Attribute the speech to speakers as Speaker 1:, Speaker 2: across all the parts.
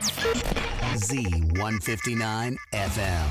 Speaker 1: Z159 FM.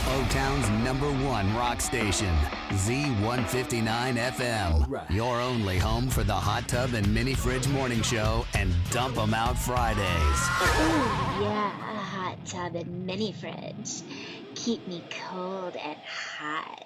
Speaker 1: O-Town's #1 rock station, Z159 FM. Right. Your only home for the Hot Tub and Mini Fridge Morning Show and Dump 'em Out Fridays.
Speaker 2: Ooh, yeah, a hot tub and mini fridge. Keep me cold and hot.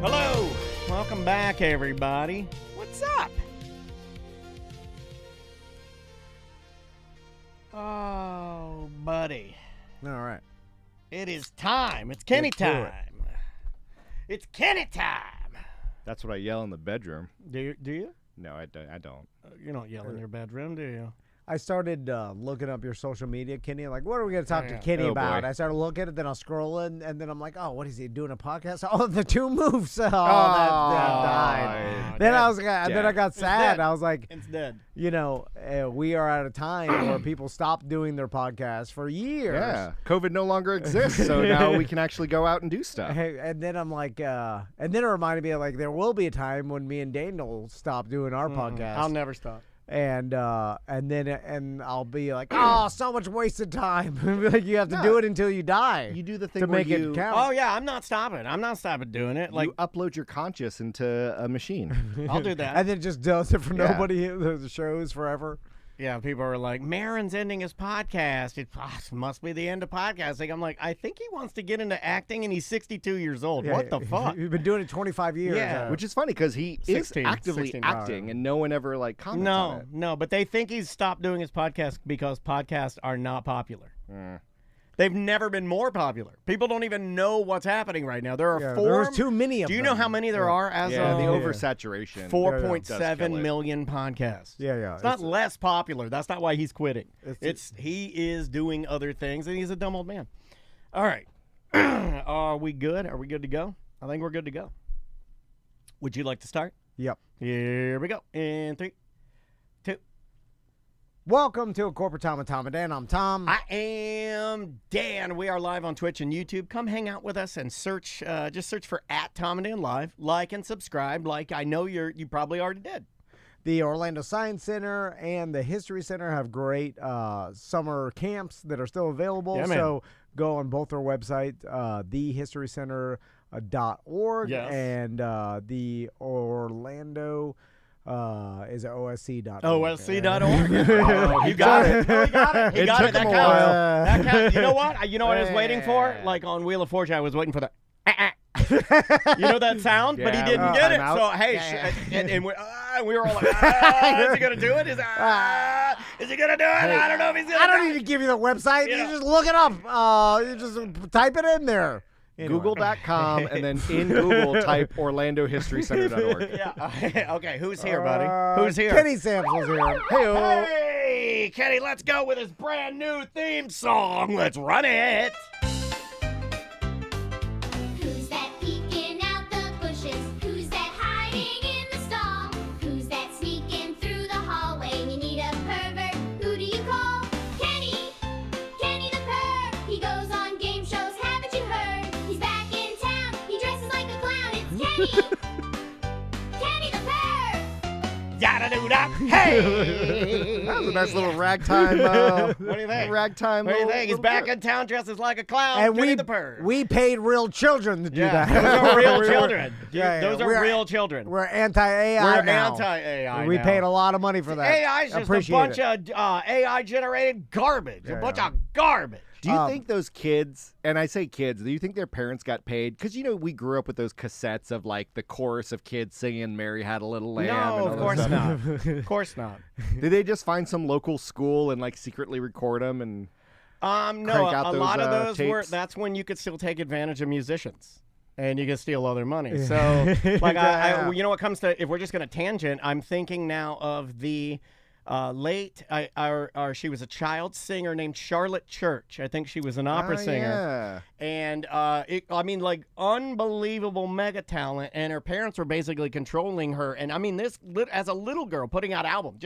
Speaker 3: Hello, welcome back, everybody. What's up? Oh, buddy,
Speaker 4: All right.
Speaker 3: it is time. It's Kenny
Speaker 4: Let's do it.
Speaker 3: time. It's Kenny time.
Speaker 5: That's what I yell in the bedroom.
Speaker 3: Do you?
Speaker 5: No, I don't.
Speaker 3: You don't yell in your bedroom, do you?
Speaker 4: I started looking up your social media, Kenny. Like, what are we going to talk to Kenny
Speaker 5: Oh,
Speaker 4: about?
Speaker 5: boy.
Speaker 4: I started looking at it, then I'll scroll in, and then I'm like, oh, what is he doing, a podcast? Oh, the two moves. Oh, that died. Then I was, then I got sad.
Speaker 3: dead.
Speaker 4: I was like,
Speaker 3: It's dead.
Speaker 4: you know, we are at a time where people stop doing their podcasts for years.
Speaker 5: Yeah, COVID no longer exists, so now we can actually go out and do stuff.
Speaker 4: Hey, and then I'm like, and then it reminded me, like, there will be a time when me and Dane will stop doing our podcast.
Speaker 3: I'll never stop.
Speaker 4: And then I'll be like, oh, so much wasted time. Like, you have to do it until you die.
Speaker 5: You do the thing
Speaker 4: to
Speaker 5: where
Speaker 4: make
Speaker 5: you,
Speaker 4: it count.
Speaker 3: Oh, yeah, I'm not stopping. I'm not stopping doing it. Like,
Speaker 5: you upload your conscious into a machine.
Speaker 3: I'll do that.
Speaker 4: And then just does it for
Speaker 5: Yeah.
Speaker 4: nobody. The shows forever.
Speaker 3: Yeah, people are like, Maron's ending his podcast. It must be the end of podcasting. I'm like, I think he wants to get into acting, and he's 62 years old.
Speaker 4: Yeah,
Speaker 3: What the fuck?
Speaker 4: You've been doing it 25 years.
Speaker 3: Yeah.
Speaker 5: Which is funny because he is
Speaker 3: 16,
Speaker 5: actively
Speaker 3: 16.
Speaker 5: acting, and no one ever like comments on it.
Speaker 3: No, but they think he's stopped doing his podcast because podcasts are not popular. They've never been more popular. People don't even know what's happening right now. There are
Speaker 4: there's too many of
Speaker 3: Do you
Speaker 4: them.
Speaker 3: know how many there are as
Speaker 5: Yeah,
Speaker 3: of
Speaker 5: the oversaturation. does
Speaker 3: 4.7
Speaker 5: kill it.
Speaker 3: million podcasts?
Speaker 4: Yeah.
Speaker 3: It's not less popular. That's not why he's quitting.
Speaker 4: It's-
Speaker 3: He is doing other things, and he's a dumb old man. All right. Are we good? Are we good to go? I think we're good to go. Would you like to start?
Speaker 4: Yep.
Speaker 3: Here we go. In 3, 2,
Speaker 4: Welcome to A Corporate Tom with Tom and Dan. I'm Tom.
Speaker 3: I am Dan. We are live on Twitch and YouTube. Come hang out with us and search. Just search for @Tom and Dan Live. Like and subscribe. Like I know you probably already did.
Speaker 4: The Orlando Science Center and the History Center have great summer camps that are still available.
Speaker 3: Yeah, man.
Speaker 4: So go on both their websites, thehistorycenter.org and the Orlando. Is it OSC.org?
Speaker 3: OSC.org. Oh, you got it. Oh, he got it. He got it. That counts. That counts. You know what? You know what I was waiting for? Like on Wheel of Fortune, I was waiting for the. You know that sound, but he didn't get it. So hey, and we were all like, "Is he gonna do it? Is he gonna do it? I don't know if he's gonna."
Speaker 4: I don't need to give you the website. You just look it up. You just type it in there. Anyway.
Speaker 5: Google.com and then in Google type OrlandoHistoryCenter.org.
Speaker 3: Yeah. Okay. Who's here, buddy? Who's here?
Speaker 4: Kenny Sampson's here.
Speaker 3: Hey, Kenny, let's go with his brand new theme song. Let's run it.
Speaker 6: Who's that peeking out the bushes? Who's that hiding in the stall? Who's that sneaking through the hallway? You need a pervert. Who do you call? Kenny. Kenny the perv. He goes on game shows. Haven't you heard? He's back in town. He dresses like a clown. It's Kenny. Kenny the perv.
Speaker 3: Yada-doo-da. Hey.
Speaker 5: That was a nice little ragtime.
Speaker 3: What do you think?
Speaker 5: Ragtime.
Speaker 3: What do you
Speaker 5: little-
Speaker 3: think? He's
Speaker 5: little
Speaker 3: back
Speaker 5: bit.
Speaker 3: in town, dresses like a clown.
Speaker 4: And
Speaker 3: Kenny the perv.
Speaker 4: we paid real children to do that.
Speaker 3: Those are real children.
Speaker 4: Yeah,
Speaker 3: Those are
Speaker 4: we're-
Speaker 3: real children.
Speaker 4: We're anti-AI
Speaker 3: We're
Speaker 4: now.
Speaker 3: anti-AI
Speaker 4: We
Speaker 3: now.
Speaker 4: paid a lot of money for that.
Speaker 3: AI is just
Speaker 4: Appreciate
Speaker 3: a bunch
Speaker 4: it.
Speaker 3: of AI-generated garbage. A bunch of garbage.
Speaker 5: Do you think those kids, and I say kids, do you think their parents got paid? Because, you know, we grew up with those cassettes of, like, the chorus of kids singing Mary Had a Little Lamb.
Speaker 3: No,
Speaker 5: and all
Speaker 3: of
Speaker 5: that
Speaker 3: course
Speaker 5: stuff.
Speaker 3: not. Of course not.
Speaker 5: Did they just find some local school and, like, secretly record them? And
Speaker 3: No,
Speaker 5: crank out
Speaker 3: a
Speaker 5: those,
Speaker 3: lot of those were.
Speaker 5: tapes?
Speaker 3: That's when you could still take advantage of musicians, and you could steal all their money. So, like, I you know, what comes to, if we're just going to tangent, I'm thinking now of the she was a child singer named Charlotte Church. I think she was an opera singer.
Speaker 5: Yeah.
Speaker 3: And like unbelievable mega talent, and her parents were basically controlling her. And I mean, this as a little girl putting out album,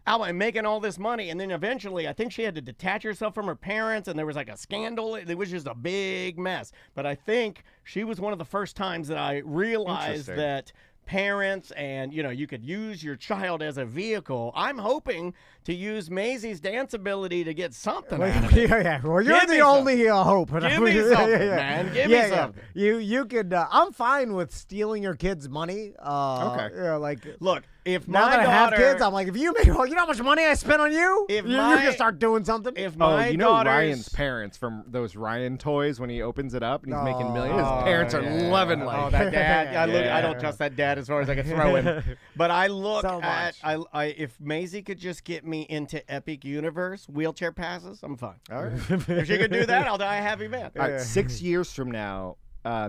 Speaker 3: and making all this money. And then eventually, I think she had to detach herself from her parents, and there was like a scandal. It was just a big mess. But I think she was one of the first times that I realized
Speaker 5: Interesting.
Speaker 3: that parents and, you know, you could use your child as a vehicle. I'm hoping to use Maisie's dance ability to get something out of it.
Speaker 4: Yeah. Well, you're
Speaker 3: Give me
Speaker 4: the only hope.
Speaker 3: Give me something, man. Give me something.
Speaker 4: You could. I'm fine with stealing your kids' money.
Speaker 5: Okay.
Speaker 4: You know, like
Speaker 3: Look, if
Speaker 4: now
Speaker 3: my
Speaker 4: that I have
Speaker 3: daughter,
Speaker 4: kids, I'm like, if you make, you know how much money I spent on you?
Speaker 3: If
Speaker 4: you
Speaker 3: my-
Speaker 4: can start doing something.
Speaker 3: if
Speaker 5: Oh,
Speaker 3: my
Speaker 5: you know
Speaker 3: daughters,
Speaker 5: Ryan's parents from those Ryan toys when he opens it up and he's making millions?
Speaker 3: Oh,
Speaker 5: His parents are
Speaker 3: yeah.
Speaker 5: loving
Speaker 3: Oh,
Speaker 5: like
Speaker 3: that dad. I
Speaker 5: Yeah.
Speaker 3: don't trust that dad as far as I can throw him. But I look
Speaker 4: So
Speaker 3: at
Speaker 4: much.
Speaker 3: if Maisie could just get me into Epic Universe wheelchair passes, I'm fine.
Speaker 5: All right.
Speaker 3: If she could do that, I'll die a happy man.
Speaker 5: All right, 6 years from now,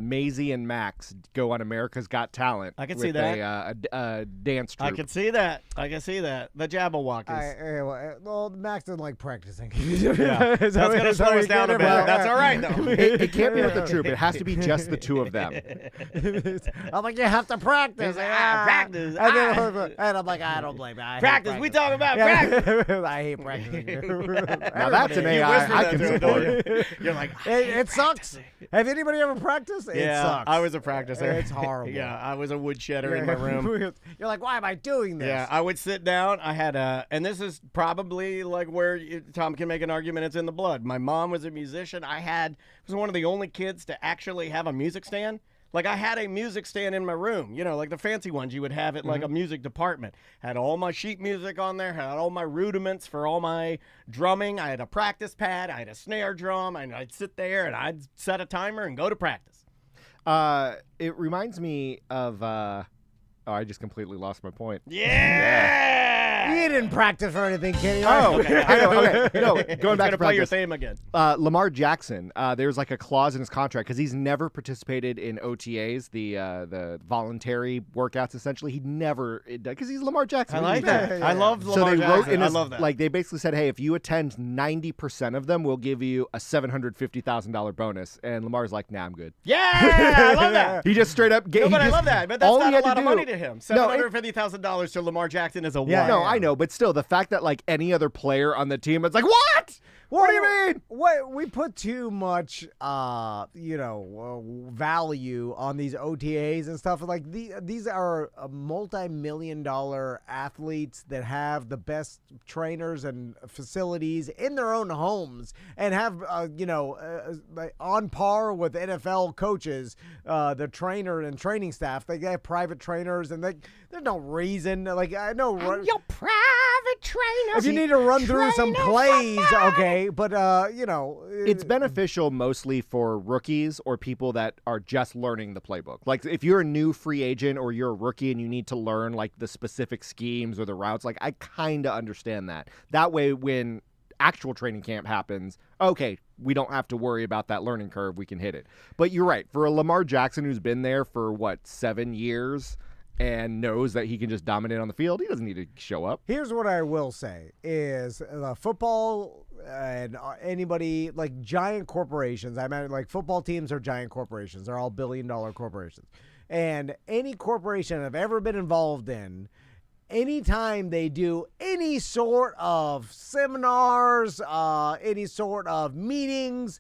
Speaker 5: Maisie and Max go on America's Got Talent.
Speaker 3: I can
Speaker 5: with
Speaker 3: see that.
Speaker 5: a dance troupe.
Speaker 3: I can see that. The Jabberwockers.
Speaker 4: Well, Max doesn't like practicing.
Speaker 3: Yeah. That's going to slow us down a bit. That's all right, though.
Speaker 5: It can't be with the troupe. It has to be just the two of them.
Speaker 4: I'm like, you have to practice.
Speaker 3: He's like, practice.
Speaker 4: And I'm like, I don't blame you. I hate
Speaker 3: Practice. We talking about practice.
Speaker 4: I hate practicing.
Speaker 5: Now that's an
Speaker 3: You
Speaker 5: AI
Speaker 3: whisper
Speaker 5: I
Speaker 3: that
Speaker 5: can
Speaker 3: to him,
Speaker 5: support.
Speaker 3: don't you? You're like,
Speaker 4: It sucks. Have anybody ever practiced? It
Speaker 3: yeah,
Speaker 4: sucks.
Speaker 3: I was a practicer.
Speaker 4: It's horrible.
Speaker 3: Yeah, I was a woodshedder in my room.
Speaker 4: You're like, why am I doing this?
Speaker 3: Yeah, I would sit down. I had and this is probably like where Tom can make an argument. It's in the blood. My mom was a musician. I was one of the only kids to actually have a music stand. Like, I had a music stand in my room, you know, like the fancy ones you would have at like a music department. Had all my sheet music on there, had all my rudiments for all my drumming. I had a practice pad, I had a snare drum, and I'd sit there and I'd set a timer and go to practice.
Speaker 5: It reminds me of. I just completely lost my point.
Speaker 3: Yeah!
Speaker 4: You didn't practice for anything, Kenny.
Speaker 5: Oh,
Speaker 3: Okay.
Speaker 5: I know. Okay, no,
Speaker 3: I'm
Speaker 5: going back
Speaker 3: gonna
Speaker 5: to
Speaker 3: play your
Speaker 5: practice.
Speaker 3: theme again.
Speaker 5: Lamar Jackson, there's like a clause in his contract because he's never participated in OTAs, the voluntary workouts. Essentially, he never because he's Lamar Jackson.
Speaker 3: I
Speaker 5: What do
Speaker 3: like
Speaker 5: you
Speaker 3: that.
Speaker 5: think?
Speaker 3: I love
Speaker 5: So
Speaker 3: Lamar
Speaker 5: they
Speaker 3: Jackson.
Speaker 5: wrote in
Speaker 3: I
Speaker 5: his,
Speaker 3: love that.
Speaker 5: like they basically said, hey, if you attend 90% of them, we'll give you a $750,000 bonus. And Lamar's like, nah, I'm good.
Speaker 3: Yeah, I love that.
Speaker 5: He just straight up gave.
Speaker 3: No, but I love that. But that's
Speaker 5: all he
Speaker 3: not a
Speaker 5: had to
Speaker 3: lot of
Speaker 5: do-
Speaker 3: money to him. $750,000 to Lamar Jackson is a
Speaker 4: Yeah,
Speaker 3: lot.
Speaker 5: No, I I know, but still, the fact that like any other player on the team, it's like, what? What do you mean?
Speaker 4: We put too much, value on these OTAs and stuff. Like these are multi-million-dollar athletes that have the best trainers and facilities in their own homes and have, like on par with NFL coaches, the trainer and training staff. They have private trainers, and there's no reason. Like I know,
Speaker 3: Your private trainer.
Speaker 4: if you need to run through some plays, okay. But
Speaker 5: It's beneficial mostly for rookies or people that are just learning the playbook. Like if you're a new free agent or you're a rookie and you need to learn like the specific schemes or the routes, like I kind of understand that. That way when actual training camp happens, okay, we don't have to worry about that learning curve. We can hit it. But you're right. For a Lamar Jackson who's been there for 7 years and knows that he can just dominate on the field, he doesn't need to show up.
Speaker 4: Here's what I will say is football and anybody like giant corporations. I mean, like football teams are giant corporations. They're all billion-dollar corporations. And any corporation I've ever been involved in, anytime they do any sort of seminars, any sort of meetings,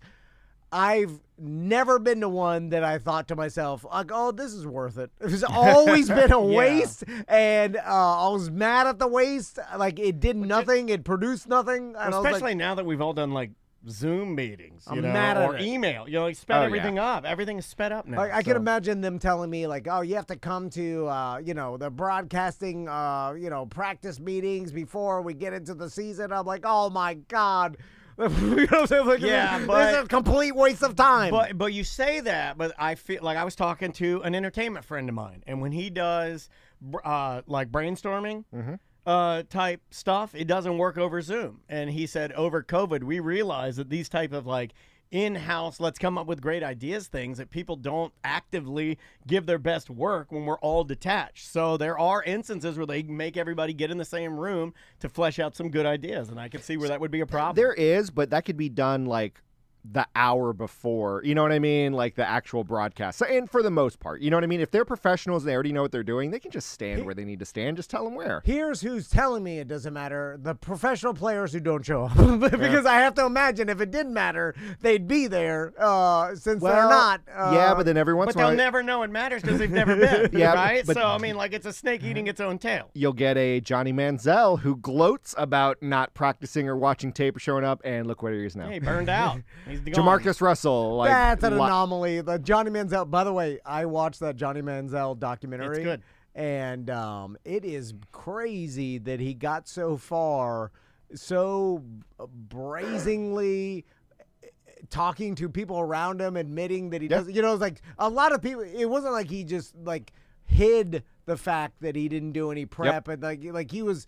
Speaker 4: I've never been to one that I thought to myself, like, oh, this is worth it. It's always been a waste, and I was mad at the waste. Like, it did nothing. It produced nothing. And
Speaker 3: Especially now that we've all done, like, Zoom meetings,
Speaker 4: I'm mad at
Speaker 3: or
Speaker 4: it.
Speaker 3: email. Like, sped everything up. Everything is sped up now.
Speaker 4: Like, I can imagine them telling me, like, oh, you have to come to, the broadcasting, practice meetings before we get into the season. I'm like, oh, my God. You know what I'm saying? Like,
Speaker 3: but
Speaker 4: it's a complete waste of time.
Speaker 3: But you say that, but I feel like I was talking to an entertainment friend of mine, and when he does like brainstorming type stuff, it doesn't work over Zoom. And he said over COVID, we realized that these type of like in-house, let's come up with great ideas things, that people don't actively give their best work when we're all detached. So there are instances where they make everybody get in the same room to flesh out some good ideas, and I could see where that would be a problem.
Speaker 5: There is, but that could be done like the hour before, you know what I mean? Like the actual broadcast. And for the most part, you know what I mean? If they're professionals and they already know what they're doing, they can just stand where they need to stand. Just tell them where.
Speaker 4: Here's who's telling me it doesn't matter. The professional players who don't show up. Because I have to imagine if it didn't matter, they'd be there since they're not.
Speaker 5: Yeah, but then every once
Speaker 3: But
Speaker 5: in a
Speaker 3: they'll
Speaker 5: while,
Speaker 3: never know it matters because they've never been,
Speaker 5: Yeah,
Speaker 3: right?
Speaker 5: but-
Speaker 3: So, I mean, like, it's a snake eating its own tail.
Speaker 5: you'll get a Johnny Manziel who gloats about not practicing or watching tape or showing up, and look where he is now.
Speaker 3: Hey, he burned out. He's gone.
Speaker 5: Jamarcus Russell. Like,
Speaker 4: That's an anomaly. The Johnny Manziel. By the way, I watched that Johnny Manziel documentary.
Speaker 3: It's good.
Speaker 4: And it is crazy that he got so far, so brazenly talking to people around him, admitting that he doesn't. You know, it's like a lot of people. It wasn't like he just like hid the fact that he didn't do any prep, and like he was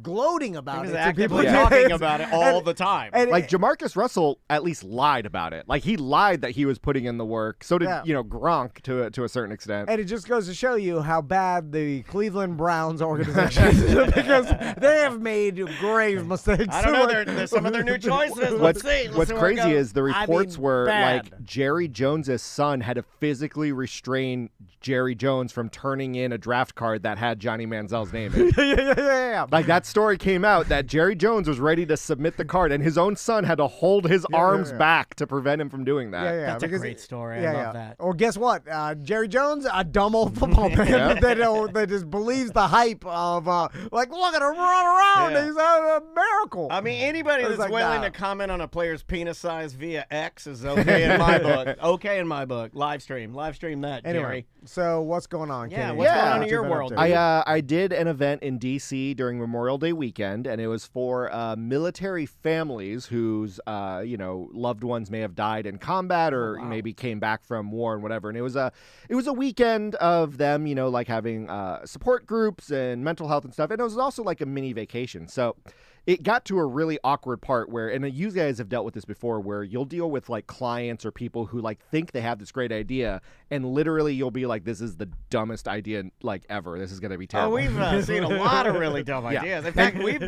Speaker 4: gloating about
Speaker 3: He was
Speaker 4: it. to
Speaker 3: actively
Speaker 4: people.
Speaker 3: talking about it all the time.
Speaker 4: And
Speaker 5: Like Jamarcus Russell at least lied about it. Like he lied that he was putting in the work. So did Gronk to a certain extent.
Speaker 4: And it just goes to show you how bad the Cleveland Browns organization is, because they have made grave mistakes.
Speaker 3: I don't know. There's some of their new choices. Let's see. Let's
Speaker 5: What's
Speaker 3: see where it
Speaker 5: crazy
Speaker 3: goes.
Speaker 5: is the reports were
Speaker 4: bad.
Speaker 5: like Jerry Jones's son had to physically restrain Jerry Jones from turning in a draft card that had Johnny Manziel's name in it.
Speaker 4: yeah.
Speaker 5: Like that story came out that Jerry Jones was ready to submit the card, and his own son had to hold his arms back to prevent him from doing that.
Speaker 4: Yeah,
Speaker 3: That's a
Speaker 4: because
Speaker 3: great story. I love that.
Speaker 4: Or guess what? Jerry Jones, a dumb old football man that just believes the hype of like, look at him run around.
Speaker 3: Yeah.
Speaker 4: He's a miracle.
Speaker 3: I mean, anybody
Speaker 4: It's
Speaker 3: that's
Speaker 4: like,
Speaker 3: willing
Speaker 4: nah.
Speaker 3: to comment on a player's penis size via X is okay in my book. Okay in my book. Live stream that,
Speaker 4: Anyway,
Speaker 3: Jerry.
Speaker 4: so what's going on?
Speaker 3: Yeah,
Speaker 4: Kenny?
Speaker 3: what's
Speaker 5: going on
Speaker 3: in
Speaker 4: What
Speaker 3: your
Speaker 4: you been up
Speaker 3: world?
Speaker 4: to?
Speaker 5: I did an event in D.C. during Memorial Day weekend, and it was for military families whose loved ones may have died in combat or maybe came back from war and whatever. And it was a weekend of them, like having support groups and mental health and stuff. And it was also like a mini vacation. So it got to a really awkward part where, and you guys have dealt with this before, where you'll deal with like clients or people who like think they have this great idea, and literally you'll be like, this is the dumbest idea like ever. This is going to be terrible.
Speaker 3: Oh, we've seen a lot of really dumb ideas. In fact, we've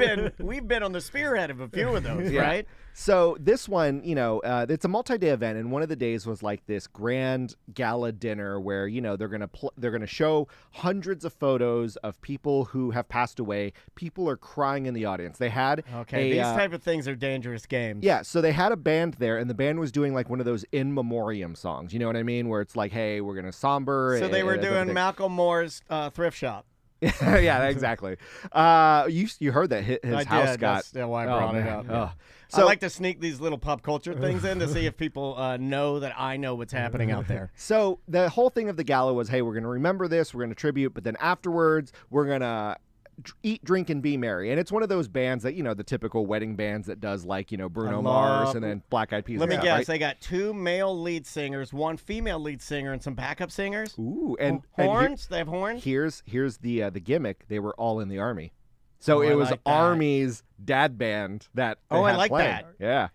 Speaker 3: been on the spearhead of a few of those, right?
Speaker 5: So this one, it's a multi-day event, and one of the days was like this grand gala dinner where they're gonna show hundreds of photos of people who have passed away. People are crying in the audience. They had
Speaker 3: these type of things are dangerous games.
Speaker 5: Yeah, so they had a band there, and the band was doing like one of those in memoriam songs. You know what I mean? Where it's like, hey, we're gonna somber.
Speaker 3: So they were doing Malcolm Moore's thrift shop.
Speaker 5: Yeah, exactly. You heard that his house got.
Speaker 3: That's why I brought it up.
Speaker 5: Oh.
Speaker 3: So, I like to sneak these little pop culture things in to see if people know that I know what's happening out there.
Speaker 5: So the whole thing of the gala was, hey, we're going to remember this, we're going to tribute, but then afterwards we're going to eat, drink, and be merry. And it's one of those bands that, the typical wedding bands that does like, Bruno Mars and then Black Eyed Peas.
Speaker 3: Let me guess,
Speaker 5: right?
Speaker 3: they got 2 male lead singers, 1 female lead singer, and some backup singers.
Speaker 5: Ooh, and
Speaker 3: horns? They have horns?
Speaker 5: Here's the gimmick. They were all in the Army. So it was
Speaker 3: like
Speaker 5: Army's dad band that they
Speaker 3: I
Speaker 5: had
Speaker 3: like
Speaker 5: playing.
Speaker 3: that.
Speaker 5: Yeah.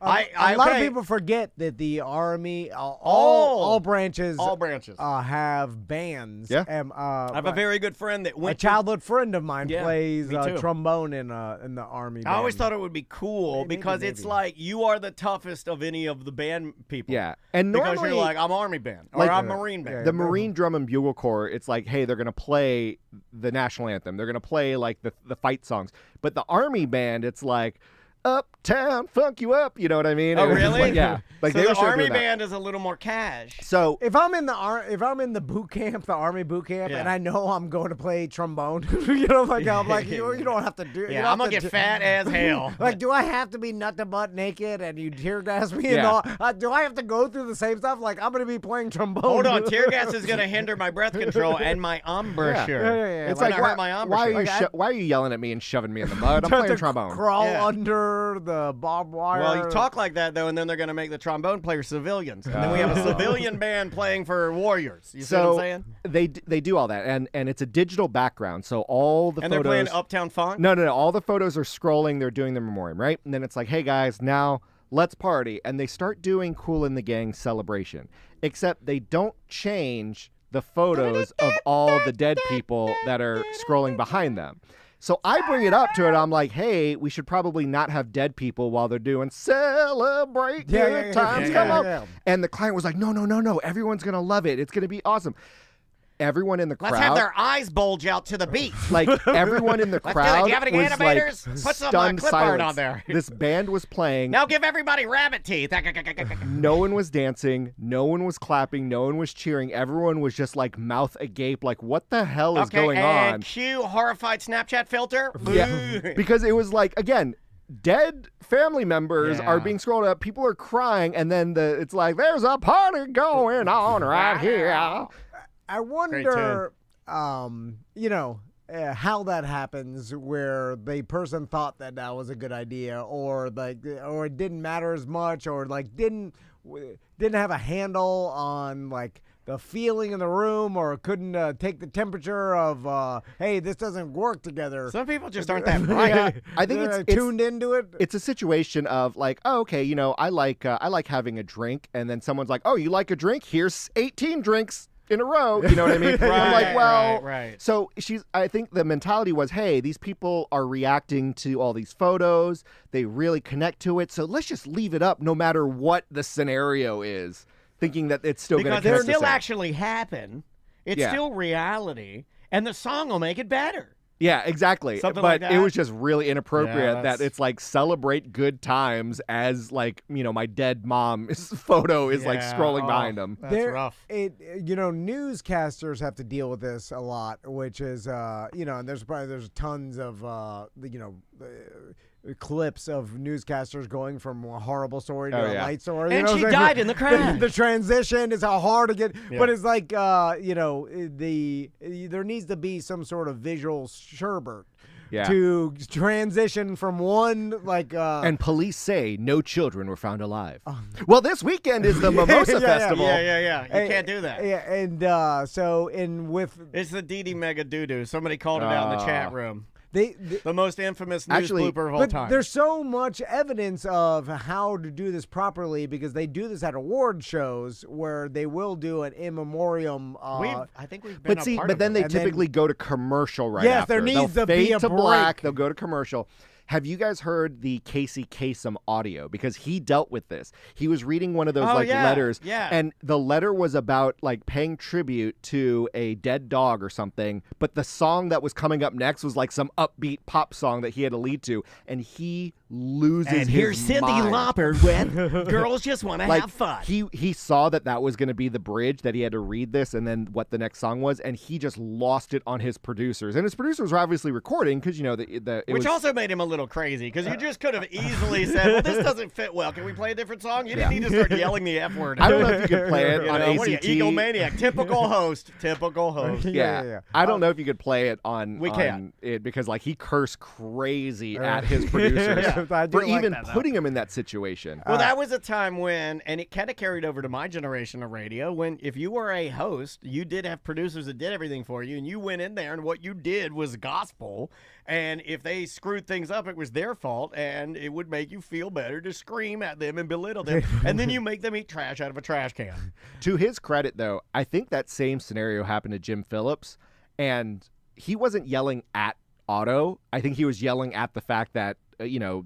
Speaker 4: A lot of people forget that the Army, all branches have bands.
Speaker 5: Yeah.
Speaker 3: I have a very good friend that went.
Speaker 4: A childhood friend of mine plays
Speaker 3: me too.
Speaker 4: trombone in the Army band.
Speaker 3: I always thought it would be cool because it's like you are the toughest of any of the band people.
Speaker 5: Yeah. And normally,
Speaker 3: because you're like, I'm Army band or I'm Marine band.
Speaker 5: The Marine Drum and Bugle Corps, it's like, hey, they're going to play the national anthem. They're going to play like the fight songs. But the Army band, it's like, Uptown, funk you up. You know what I mean?
Speaker 3: Oh, really?
Speaker 5: Like, yeah. Like
Speaker 3: so
Speaker 5: they
Speaker 3: the
Speaker 5: were
Speaker 3: Army
Speaker 5: doing that.
Speaker 3: band is a little more cash.
Speaker 5: So
Speaker 4: if I'm in the boot camp, the Army boot camp, and I know I'm going to play trombone, I'm like you don't have to do.
Speaker 3: Yeah, I'm gonna get fat as hell.
Speaker 4: Like, do I have to be nut to butt naked and you tear gas me?
Speaker 5: Yeah.
Speaker 4: And all? Do I have to go through the same stuff? Like, I'm gonna be playing trombone.
Speaker 3: Hold on, tear gas is gonna hinder my breath control and my embouchure.
Speaker 4: Yeah.
Speaker 5: it's
Speaker 3: Why
Speaker 5: like,
Speaker 3: not hurt my embouchure?
Speaker 5: why are you yelling at me and shoving me in the mud? I'm playing trombone.
Speaker 4: Crawl under the barbed wire.
Speaker 3: Well, you talk like that, though, and then they're going to make the trombone players civilians. And then we have a civilian band playing for warriors. You see what I'm saying?
Speaker 5: They do all that, and it's a digital background, so all the
Speaker 3: and
Speaker 5: photos...
Speaker 3: they're playing Uptown Funk?
Speaker 5: No. All the photos are scrolling. They're doing the memoriam, right? And then it's like, hey, guys, now let's party. And they start doing Kool and the Gang Celebration, except they don't change the photos of all the dead people that are scrolling behind them. So I bring it up to it. I'm like, hey, we should probably not have dead people while they're doing celebrate good times. Come on. And the client was like, no. Everyone's going to love it. It's going to be awesome. Everyone in the crowd.
Speaker 3: Let's have their eyes bulge out to the beat.
Speaker 5: Like, everyone in the crowd
Speaker 3: Do you have any
Speaker 5: was
Speaker 3: animators?
Speaker 5: like
Speaker 3: Put some
Speaker 5: stunned
Speaker 3: clip art
Speaker 5: silence.
Speaker 3: on there.
Speaker 5: This band was playing.
Speaker 3: Now give everybody rabbit teeth.
Speaker 5: No one was dancing. No one was clapping. No one was cheering. Everyone was just like mouth agape. Like, what the hell is going
Speaker 3: and
Speaker 5: on?
Speaker 3: cue horrified Snapchat filter.
Speaker 5: Yeah, because it was like, again, dead family members are being scrolled up. People are crying, and then it's like, there's a party going on right here.
Speaker 4: I wonder, how that happens, where the person thought that was a good idea, or it didn't matter as much, or like didn't have a handle on like the feeling in the room, or couldn't take the temperature of hey, this doesn't work together.
Speaker 3: Some people just aren't that bright.
Speaker 5: I think it's
Speaker 4: tuned into it.
Speaker 5: It's a situation of like, oh, okay, I like having a drink, and then someone's like, oh, you like a drink? Here's 18 drinks in a row, you know what I mean? I'm like, well,
Speaker 3: right.
Speaker 5: So I think the mentality was, hey, these people are reacting to all these photos. They really connect to it. So let's just leave it up no matter what the scenario is, thinking that it's still going to
Speaker 3: because it still actually happen. It's still reality, and the song will make it better.
Speaker 5: Yeah, exactly.
Speaker 3: Something
Speaker 5: but
Speaker 3: like that.
Speaker 5: It was just really inappropriate
Speaker 3: Yeah,
Speaker 5: that it's like celebrate good times as like, my dead mom's photo is like scrolling behind them.
Speaker 3: That's rough.
Speaker 4: Newscasters have to deal with this a lot, which is, and there's tons of, clips of newscasters going from a horrible story to a light story.
Speaker 3: And she died in the crash.
Speaker 4: The transition is how hard to get, but it's like, there needs to be some sort of visual sherbet to transition from one
Speaker 5: and police say no children were found alive. Well, this weekend is the Mimosa Festival.
Speaker 3: Yeah. You can't do that.
Speaker 4: Yeah, and with
Speaker 3: it's the Dee Dee Mega Doo Doo. Somebody called it out in the chat room. The most infamous news
Speaker 5: Actually,
Speaker 3: blooper of all
Speaker 4: But
Speaker 3: time.
Speaker 4: there's so much evidence of how to do this properly because they do this at award shows where they will do an in memoriam.
Speaker 3: I think we've been
Speaker 5: But
Speaker 3: a
Speaker 5: see,
Speaker 3: part
Speaker 5: but
Speaker 3: of
Speaker 5: then
Speaker 3: it.
Speaker 5: they
Speaker 4: And then-
Speaker 5: typically go to commercial right
Speaker 4: Yes,
Speaker 5: after.
Speaker 4: there needs
Speaker 5: They'll
Speaker 4: to be
Speaker 5: fade
Speaker 4: a
Speaker 5: to black.
Speaker 4: break.
Speaker 5: They'll go to commercial. Have you guys heard the Casey Kasem audio? Because he dealt with this. He was reading one of those letters, and the letter was about like paying tribute to a dead dog or something. But the song that was coming up next was like some upbeat pop song that he had to lead to, and he loses
Speaker 3: And
Speaker 5: his
Speaker 3: here's Cyndi
Speaker 5: mind.
Speaker 3: Lauper with Girls Just Want to
Speaker 5: Like
Speaker 3: Have Fun.
Speaker 5: he saw that was going to be the bridge, that he had to read this and then what the next song was, and he just lost it on his producers. And his producers were obviously recording because it
Speaker 3: Which
Speaker 5: was,
Speaker 3: also made him a little crazy because you just could have easily said, well, this doesn't fit well. Can we play a different song? You didn't need to start yelling the F word.
Speaker 5: I don't know if you could play it
Speaker 3: You
Speaker 5: on
Speaker 3: know, what are you,
Speaker 5: ACT.
Speaker 3: egomaniac? Typical host. Typical host.
Speaker 5: Yeah. I don't know if you could play it on
Speaker 3: We can't.
Speaker 5: it because like he cursed crazy at his producers
Speaker 4: I do
Speaker 5: for
Speaker 4: like
Speaker 5: even
Speaker 4: that, though.
Speaker 5: putting him in that situation.
Speaker 3: Well, that was a time when, and it kind of carried over to my generation of radio, when if you were a host, you did have producers that did everything for you, and you went in there, and what you did was gospel. And if they screwed things up, it was their fault, and it would make you feel better to scream at them and belittle them, and then you make them eat trash out of a trash can.
Speaker 5: To his credit, though, I think that same scenario happened to Jim Phillips, and he wasn't yelling at Otto. I think he was yelling at the fact that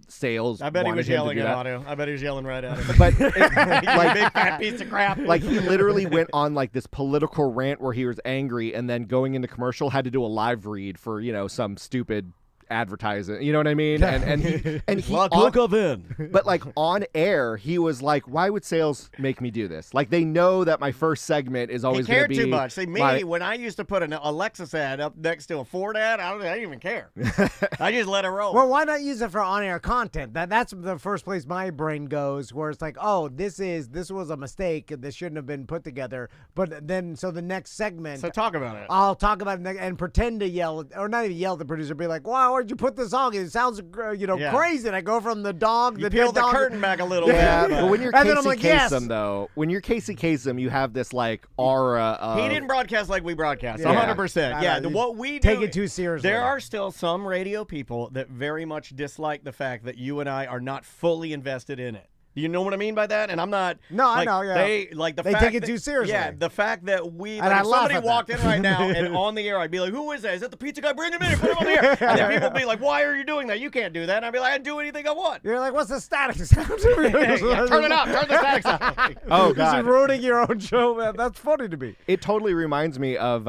Speaker 5: sales.
Speaker 3: I bet he
Speaker 5: wanted
Speaker 3: was
Speaker 5: him to
Speaker 3: yelling
Speaker 5: do
Speaker 3: at
Speaker 5: that.
Speaker 3: Otto. I bet he was yelling right at him.
Speaker 5: But
Speaker 3: You
Speaker 5: like
Speaker 3: big fat piece of crap.
Speaker 5: Like he literally went on like this political rant where he was angry, and then going into commercial had to do a live read for some stupid advertising. You know what I mean? And he but like on air, he was like, "Why would sales make me do this? Like they know that my first segment is
Speaker 3: He
Speaker 5: always going to
Speaker 3: cared
Speaker 5: be
Speaker 3: too much. See, me,
Speaker 5: my-
Speaker 3: when I used to put an Alexis ad up next to a Ford ad, I didn't even care. I just let it roll.
Speaker 4: Well, why not use it for on-air content? That's the first place my brain goes, where it's like, oh, this was a mistake. This shouldn't have been put together. But then, so the next segment,
Speaker 3: So talk about it.
Speaker 4: I'll talk about it and pretend to yell, or not even yell at the producer, be like, wow, where'd you put this song? It sounds,
Speaker 3: Yeah.
Speaker 4: crazy. And I go from the dog,
Speaker 3: You
Speaker 4: the
Speaker 3: peel
Speaker 4: dead
Speaker 3: the
Speaker 4: dog.
Speaker 3: curtain back a little
Speaker 5: Yeah,
Speaker 3: bit.
Speaker 5: but when you're
Speaker 4: And then
Speaker 5: Casey
Speaker 4: I'm like, yes.
Speaker 5: Kasem, though, when you're Casey Kasem, you have this like aura of
Speaker 3: He didn't broadcast like we broadcast.
Speaker 4: Yeah.
Speaker 3: 100%. Yeah, what we do.
Speaker 4: Take it too seriously.
Speaker 3: There are still some radio people that very much dislike the fact that you and I are not fully invested in it. Do you know what I mean by that? And I'm not.
Speaker 4: No, I
Speaker 3: like,
Speaker 4: know, yeah.
Speaker 3: They
Speaker 4: They
Speaker 3: fact
Speaker 4: take it
Speaker 3: that-
Speaker 4: too seriously.
Speaker 3: Yeah, the fact that we.
Speaker 4: And
Speaker 3: Like,
Speaker 4: I
Speaker 3: if
Speaker 4: laugh
Speaker 3: somebody
Speaker 4: at that.
Speaker 3: walked in right now and on the air, I'd be like, "Who is that? Is that the pizza guy? Bring him in. Put him on the air." And then people would be like, "Why are you doing that? You can't do that." And I'd be like, "I can do anything I want."
Speaker 4: You're like, what's the static sound?
Speaker 3: Yeah, turn it up. Turn the static sound.
Speaker 5: Oh
Speaker 4: You're
Speaker 5: God.
Speaker 4: ruining your own show, man. That's funny to me.
Speaker 5: It totally reminds me of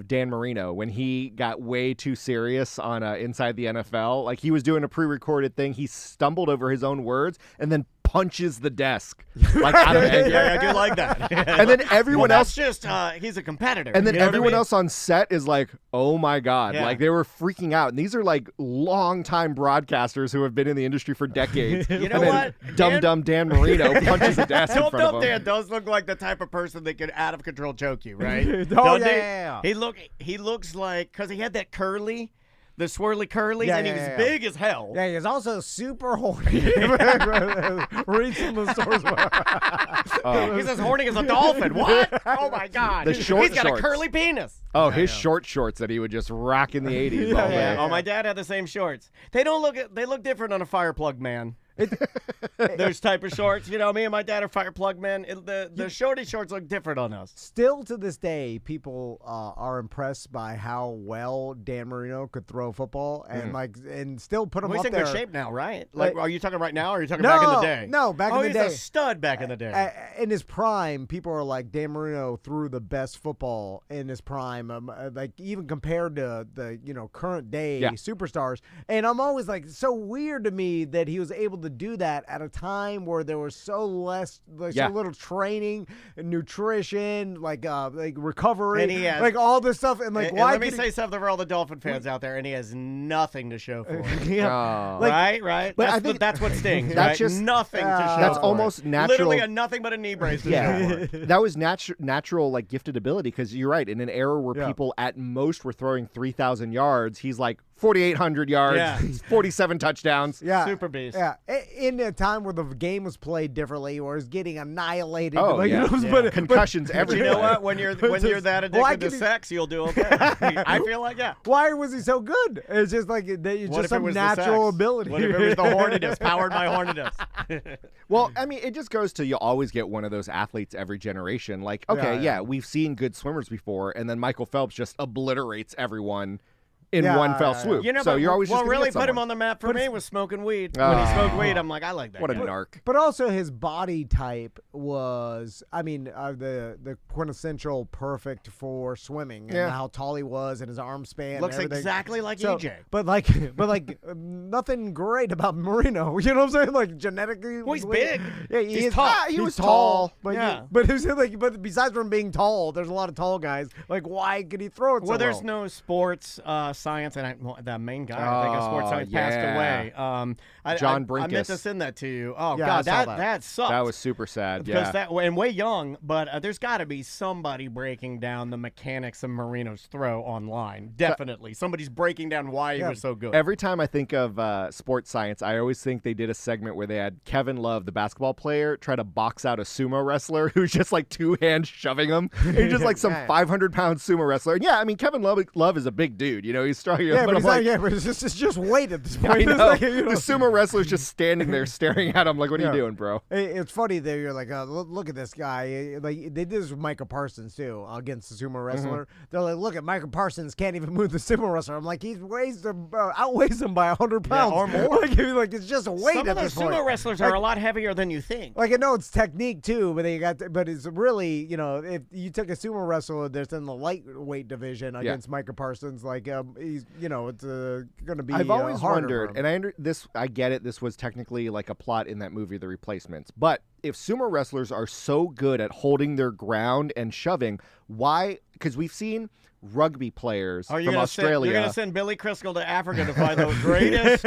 Speaker 5: Dan Marino when he got way too serious on Inside the NFL. Like he was doing a pre-recorded thing. He stumbled over his own words and then punches the desk like out of anger.
Speaker 3: Yeah, I do like that.
Speaker 5: And then everyone
Speaker 3: well,
Speaker 5: else,
Speaker 3: that's just he's a competitor.
Speaker 5: and then
Speaker 3: you know what I
Speaker 5: everyone
Speaker 3: mean?
Speaker 5: else on set is like, "Oh my God!"
Speaker 3: Yeah.
Speaker 5: Like they were freaking out. And these are like long-time broadcasters who have been in the industry for decades.
Speaker 3: You know
Speaker 5: And then
Speaker 3: what?
Speaker 5: Dumb Dan Marino punches a desk in
Speaker 3: Dumb
Speaker 5: front of him.
Speaker 3: Dan does look like the type of person that could out of control choke you, right?
Speaker 4: Oh,
Speaker 3: Don't
Speaker 4: yeah,
Speaker 3: he?
Speaker 4: yeah.
Speaker 3: He looks like, because he had that curly, the swirly curlies,
Speaker 4: Yeah,
Speaker 3: and he
Speaker 4: yeah,
Speaker 3: was
Speaker 4: yeah.
Speaker 3: big as hell.
Speaker 4: Yeah, he's also super horny. Read some of the stories.
Speaker 3: He's as horny as a dolphin. What? Oh my God.
Speaker 5: The short
Speaker 3: He's got
Speaker 5: shorts.
Speaker 3: a curly penis.
Speaker 5: Oh, his short shorts that he would just rock in the 80s all day.
Speaker 3: Yeah. Oh, my dad had the same shorts. They look different on a fire plug man. Those type of shorts. You know, me and my dad are fire plug men. The shorty shorts look different on us.
Speaker 4: Still to this day, people are impressed by how well Dan Marino could throw football and still put him
Speaker 3: Well,
Speaker 4: up
Speaker 3: he's in
Speaker 4: there.
Speaker 3: good shape now, right? Like, are you talking right now, or are you talking
Speaker 4: No,
Speaker 3: back in the day?
Speaker 4: no, back in the
Speaker 3: he's
Speaker 4: day.
Speaker 3: a stud back in the day.
Speaker 4: In his prime, people are like, Dan Marino threw the best football in his prime, like even compared to the current day superstars. And I'm always like, so weird to me that he was able to do that at a time where there was so little training, and nutrition, like recovery,
Speaker 3: And he has-
Speaker 4: like all this stuff. And like,
Speaker 3: And
Speaker 4: why?
Speaker 3: let me
Speaker 4: could
Speaker 3: say something for all the Dolphin fans out there, and he has nothing to show for it.
Speaker 4: yeah.
Speaker 5: Oh.
Speaker 3: Right.
Speaker 5: But
Speaker 3: That's,
Speaker 5: I think
Speaker 3: that's what stings.
Speaker 5: that's
Speaker 3: right?
Speaker 5: just-
Speaker 3: nothing to show.
Speaker 5: That's
Speaker 3: for
Speaker 5: almost
Speaker 3: it.
Speaker 5: natural.
Speaker 3: Literally a nothing but a knee brace. To show
Speaker 5: Yeah,
Speaker 3: for it.
Speaker 5: that was natural, like gifted ability. Because you're right, in an era where
Speaker 4: Yeah.
Speaker 5: people at most were throwing 3,000 yards, he's like 4,800 yards,
Speaker 3: Yeah.
Speaker 5: 47 touchdowns.
Speaker 4: Yeah,
Speaker 3: Super beast.
Speaker 4: Yeah, in a time where the game was played differently, or is getting annihilated.
Speaker 5: Oh,
Speaker 4: like,
Speaker 5: yeah.
Speaker 4: you know,
Speaker 3: Yeah.
Speaker 4: but-
Speaker 5: Concussions
Speaker 3: But
Speaker 5: everywhere.
Speaker 3: you know what? When you're that
Speaker 4: Why
Speaker 3: addicted to
Speaker 4: could he-
Speaker 3: sex, you'll do okay. I feel like, yeah.
Speaker 4: Why was he so good? It's just like it's
Speaker 3: What
Speaker 4: just
Speaker 3: if it
Speaker 4: some
Speaker 3: was the
Speaker 4: natural
Speaker 3: sex?
Speaker 4: ability.
Speaker 3: What if it was the horniness, powered by horniness?
Speaker 5: Well, I mean, it just goes to you always get one of those athletes every generation. Like, okay,
Speaker 4: Yeah.
Speaker 5: we've seen good swimmers before, and then Michael Phelps just obliterates everyone in
Speaker 4: Yeah,
Speaker 5: one fell
Speaker 4: yeah.
Speaker 5: swoop.
Speaker 3: You know,
Speaker 5: so
Speaker 3: but
Speaker 5: you're always just
Speaker 3: what
Speaker 5: gonna
Speaker 3: really
Speaker 5: get
Speaker 3: put him
Speaker 5: someone.
Speaker 3: on the map for me was smoking weed. When he smoked weed, I'm like, I like that.
Speaker 5: What a
Speaker 3: guy.
Speaker 5: narc.
Speaker 4: But also his body type was, I mean, the quintessential perfect for swimming and
Speaker 5: Yeah.
Speaker 4: how tall he was and his arm span.
Speaker 3: Looks
Speaker 4: and everything.
Speaker 3: exactly like
Speaker 4: So,
Speaker 3: EJ.
Speaker 4: but like nothing great about Marino. You know what I'm saying? Like genetically,
Speaker 3: Well, he's big.
Speaker 4: Yeah,
Speaker 3: He's
Speaker 4: is-
Speaker 3: tall.
Speaker 5: He
Speaker 4: he's
Speaker 5: was tall.
Speaker 4: But
Speaker 3: Yeah.
Speaker 4: but it was like, but besides from being tall, there's a lot of tall guys. Like, why could he throw it? So
Speaker 3: Well, there's
Speaker 4: well?
Speaker 3: no sports science, and the main guy I think of sports
Speaker 5: Oh,
Speaker 3: science passed
Speaker 5: yeah.
Speaker 3: away.
Speaker 5: John
Speaker 3: I meant to
Speaker 5: Brinkus.
Speaker 3: send that to you. Oh
Speaker 4: Yeah, I
Speaker 3: God,
Speaker 4: saw
Speaker 3: that
Speaker 4: that.
Speaker 3: sucks.
Speaker 5: That was super sad.
Speaker 3: because
Speaker 5: Yeah.
Speaker 3: that and way young, but there's got to be somebody breaking down the mechanics of Marino's throw online. Definitely, somebody's breaking down why he
Speaker 4: Yeah.
Speaker 3: was so good.
Speaker 5: Every time I think of sports science, I always think they did a segment where they had Kevin Love, the basketball player, try to box out a sumo wrestler who's just like two hands shoving him. He's just like some
Speaker 4: Yeah.
Speaker 5: 500-pound sumo wrestler. And yeah, I mean, Kevin Love is a big dude. You know, he's strong.
Speaker 4: Yeah,
Speaker 5: but
Speaker 4: but
Speaker 5: I'm like,
Speaker 4: but it's just weight at this
Speaker 5: I
Speaker 4: point.
Speaker 5: know.
Speaker 4: It's like, you know.
Speaker 5: The sumo wrestler's just standing there staring at him like, what are
Speaker 4: Yeah.
Speaker 5: you doing, bro?
Speaker 4: It's funny that you're like, look at this guy. Like they did this with Micah Parsons too against the sumo wrestler. They're like, look at Micah Parsons can't even move the sumo wrestler. I'm like, he outweighs him by 100 pounds
Speaker 3: or more.
Speaker 4: like it's just a weight
Speaker 3: Some
Speaker 4: at
Speaker 3: of
Speaker 4: this
Speaker 3: those
Speaker 4: point.
Speaker 3: sumo wrestlers are a lot heavier than you think.
Speaker 4: Like I know it's technique too, but but it's really, you know, if you took a sumo wrestler that's in the lightweight division against Micah Parsons, like he's, you know, it's going to be.
Speaker 5: I've always
Speaker 4: harder for
Speaker 5: wondered,
Speaker 4: him.
Speaker 5: and I get it. This was technically like a plot in that movie, The Replacements. But if sumo wrestlers are so good at holding their ground and shoving, why? Because we've seen rugby players
Speaker 3: Are you
Speaker 5: from
Speaker 3: gonna
Speaker 5: Australia.
Speaker 3: you're gonna send Billy Crystal to Africa to find the greatest?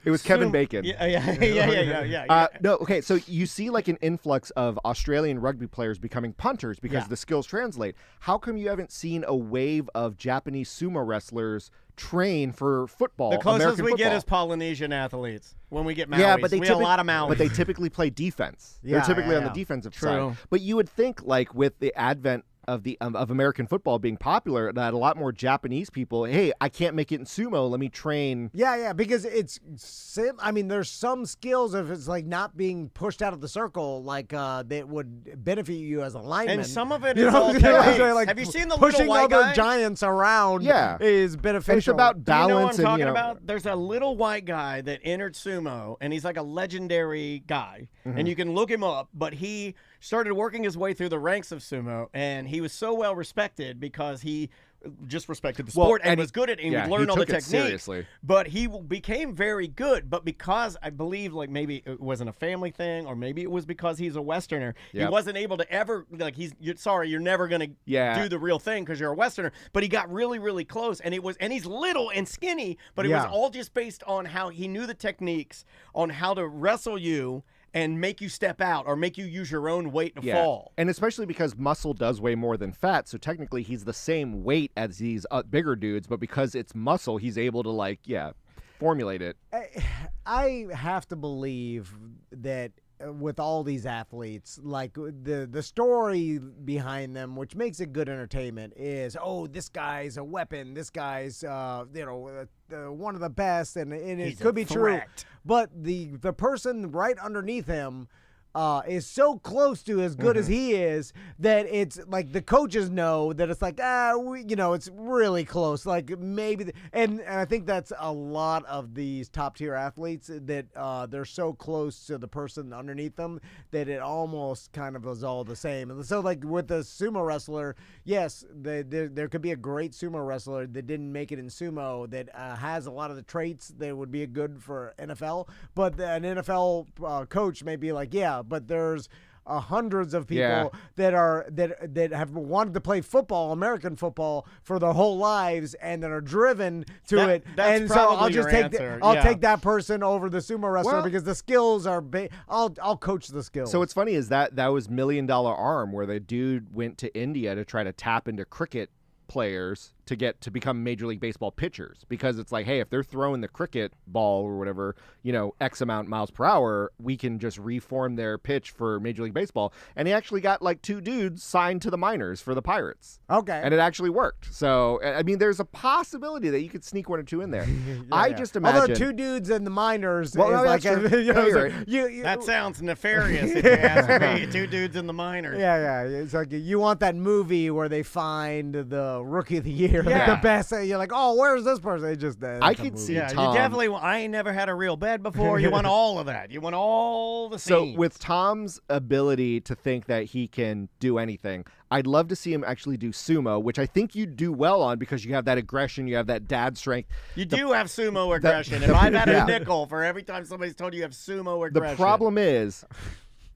Speaker 5: It was Kevin Bacon.
Speaker 3: Yeah.
Speaker 5: No, okay, so you see like an influx of Australian rugby players becoming punters because
Speaker 3: Yeah.
Speaker 5: the skills translate. How come you haven't seen a wave of Japanese sumo wrestlers train for football?
Speaker 3: The closest
Speaker 5: American
Speaker 3: we get
Speaker 5: football?
Speaker 3: is Polynesian athletes. When we get Maoris,
Speaker 5: Yeah, but they
Speaker 3: we have a lot of Maoris.
Speaker 5: But they typically play defense.
Speaker 4: Yeah,
Speaker 5: They're typically
Speaker 4: yeah,
Speaker 5: on the
Speaker 4: yeah.
Speaker 5: defensive
Speaker 3: True.
Speaker 5: side. But you would think, like with the advent of American football being popular, that a lot more Japanese people, hey, I can't make it in sumo, let me train.
Speaker 4: Yeah, because I mean, there's some skills if it's like not being pushed out of the circle, like that would benefit you as a lineman.
Speaker 3: And some of it
Speaker 4: You
Speaker 3: is
Speaker 4: know
Speaker 3: all
Speaker 4: what I'm saying?
Speaker 3: techniques.
Speaker 4: Like,
Speaker 3: Have you seen the
Speaker 4: pushing
Speaker 3: little white
Speaker 4: other
Speaker 3: guy?
Speaker 4: giants around?
Speaker 5: Yeah.
Speaker 4: Is beneficial.
Speaker 5: And it's about
Speaker 3: Do you know
Speaker 5: balance
Speaker 3: what I'm talking
Speaker 5: and,
Speaker 3: about? There's a little white guy that entered sumo, and he's like a legendary guy. And you can look him up, but he started working his way through the ranks of sumo, and he was so well respected because he just respected the sport and was good at it and would learn all the
Speaker 5: took it
Speaker 3: techniques.
Speaker 5: seriously.
Speaker 3: But he became very good. But because I believe, like maybe it wasn't a family thing, or maybe it was because he's a Westerner, he
Speaker 5: Yep.
Speaker 3: wasn't able to ever you're never gonna do the real thing because you're a Westerner. But he got really, really close, and he's little and skinny, but it was
Speaker 4: Yeah.
Speaker 3: all just based on how he knew the techniques on how to wrestle you and make you step out or make you use your own weight to fall.
Speaker 5: And especially because muscle does weigh more than fat, so technically he's the same weight as these bigger dudes, but because it's muscle, he's able to formulate it.
Speaker 4: I have to believe that with all these athletes, like the story behind them, which makes it good entertainment, is this guy's a weapon. This guy's one of the best, and it could be true. But the person right underneath him is so close to as good as he is that it's like the coaches know that it's like it's really close. Like maybe, and I think that's a lot of these top tier athletes that they're so close to the person underneath them that it almost kind of is all the same. And so like with the sumo wrestler, yes, there could be a great sumo wrestler that didn't make it in sumo that has a lot of the traits that would be good for NFL, but an NFL coach may be like, but there's hundreds of people that have wanted to play football, American football, for their whole lives, and that are driven to it.
Speaker 3: That's
Speaker 4: and so
Speaker 3: probably
Speaker 4: I'll just
Speaker 3: your
Speaker 4: take
Speaker 3: answer.
Speaker 4: I'll
Speaker 3: Yeah.
Speaker 4: take that person over the sumo wrestler
Speaker 5: Well-
Speaker 4: because the skills are. I'll coach the skills.
Speaker 5: So what's funny is that was $1 Million Arm, where the dude went to India to try to tap into cricket players to become Major League Baseball pitchers, because it's like, hey, if they're throwing the cricket ball or whatever, X amount miles per hour, we can just reform their pitch for Major League Baseball. And he actually got like 2 dudes signed to the minors for the Pirates.
Speaker 4: Okay.
Speaker 5: And it actually worked. So, I mean, there's a possibility that you could sneak 1 or 2 in there. I just imagine.
Speaker 4: Although 2 dudes in the minors
Speaker 5: Well,
Speaker 4: is
Speaker 5: no,
Speaker 4: like
Speaker 5: that's true.
Speaker 3: That sounds nefarious if you ask me. 2 dudes in the minors.
Speaker 4: Yeah. It's like you want that movie where they find the rookie of the year,
Speaker 3: Yeah.
Speaker 4: the best. You're like, oh, where's this person? It just
Speaker 5: I could see
Speaker 3: Yeah,
Speaker 5: Tom.
Speaker 3: you definitely. I ain't never had a real bed before. You want all of that. You want all the
Speaker 5: So
Speaker 3: scenes.
Speaker 5: with Tom's ability to think that he can do anything, I'd love to see him actually do sumo, which I think you do well on because you have that aggression, you have that dad strength.
Speaker 3: You do have sumo aggression. If I've had a nickel for every time somebody's told you have sumo aggression.
Speaker 5: The problem is,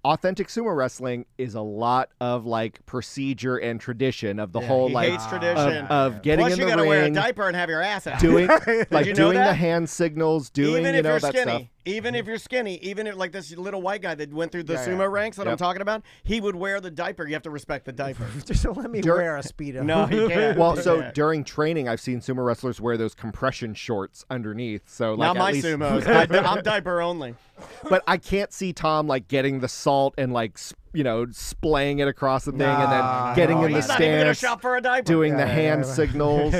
Speaker 5: authentic sumo wrestling is a lot of like procedure and tradition of the whole
Speaker 3: he
Speaker 5: like
Speaker 3: hates tradition.
Speaker 5: of getting
Speaker 3: Plus,
Speaker 5: in
Speaker 3: you
Speaker 5: the
Speaker 3: gotta wear a
Speaker 5: ring,
Speaker 3: diaper and have your ass out.
Speaker 5: doing like
Speaker 3: you know
Speaker 5: doing the
Speaker 3: that?
Speaker 5: hand signals, doing
Speaker 3: Even if you're
Speaker 5: that
Speaker 3: skinny,
Speaker 5: stuff.
Speaker 3: even if you're skinny, even if like this little white guy that went through the
Speaker 4: Yeah,
Speaker 3: sumo
Speaker 4: yeah.
Speaker 3: ranks that I'm
Speaker 5: Yep.
Speaker 3: talking about, he would wear the diaper. You have to respect the diaper.
Speaker 4: Just let me wear a Speedo.
Speaker 3: No, he can't.
Speaker 5: Well, so
Speaker 3: Yeah.
Speaker 5: during training, I've seen sumo wrestlers wear those compression shorts underneath. So like
Speaker 3: Not my
Speaker 5: at least,
Speaker 3: sumos. I'm diaper only.
Speaker 5: but I can't see Tom like getting the salt and like splaying it across the thing and then getting
Speaker 3: Oh,
Speaker 5: in the
Speaker 3: he's not even gonna
Speaker 5: stance,
Speaker 3: shop for a diaper.
Speaker 5: doing the
Speaker 4: Yeah,
Speaker 5: hand
Speaker 4: yeah.
Speaker 5: signals.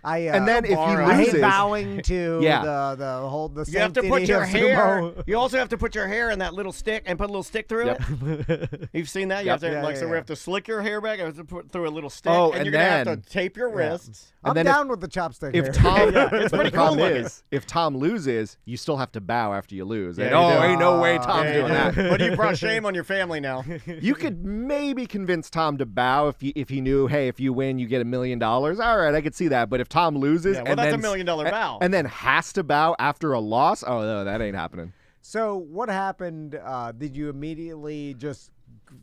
Speaker 5: And then if he
Speaker 3: borrow.
Speaker 4: I hate
Speaker 5: loses,
Speaker 4: bowing to
Speaker 5: Yeah.
Speaker 4: the whole the
Speaker 3: You have to put
Speaker 4: sanctity
Speaker 3: your
Speaker 4: of
Speaker 3: hair.
Speaker 4: sumo.
Speaker 3: You also have to put your hair in that little stick and put a little stick through
Speaker 5: Yep.
Speaker 3: it. You've seen that? You
Speaker 5: Yep.
Speaker 3: have to
Speaker 4: Yeah,
Speaker 3: like
Speaker 4: yeah,
Speaker 3: so we
Speaker 4: yeah.
Speaker 3: have to slick your hair back. You have to put through a little stick.
Speaker 5: Oh,
Speaker 3: and
Speaker 5: and
Speaker 3: you're gonna have
Speaker 5: then-
Speaker 3: to tape your wrists.
Speaker 4: I'm
Speaker 5: then if-
Speaker 4: down with the chopstick.
Speaker 5: if
Speaker 4: here.
Speaker 5: Tom,
Speaker 3: Yeah, it's
Speaker 5: but
Speaker 3: pretty
Speaker 5: the problem
Speaker 3: cool looking.
Speaker 5: is, if Tom loses, you still have to bow after you lose. And,
Speaker 3: Yeah, you do.
Speaker 5: ain't no way Tom's
Speaker 3: Yeah,
Speaker 5: doing
Speaker 3: yeah.
Speaker 5: that.
Speaker 3: But you brought shame on your family now.
Speaker 5: You could maybe convince Tom to bow if he knew, hey, if you win, you get $1 million. All right, I could see that. But if Tom loses,
Speaker 3: Yeah, well,
Speaker 5: and
Speaker 3: that's
Speaker 5: then
Speaker 3: $1 million bow.
Speaker 5: and then has to bow after a loss, oh no, that ain't happening.
Speaker 4: So what happened? Did you immediately just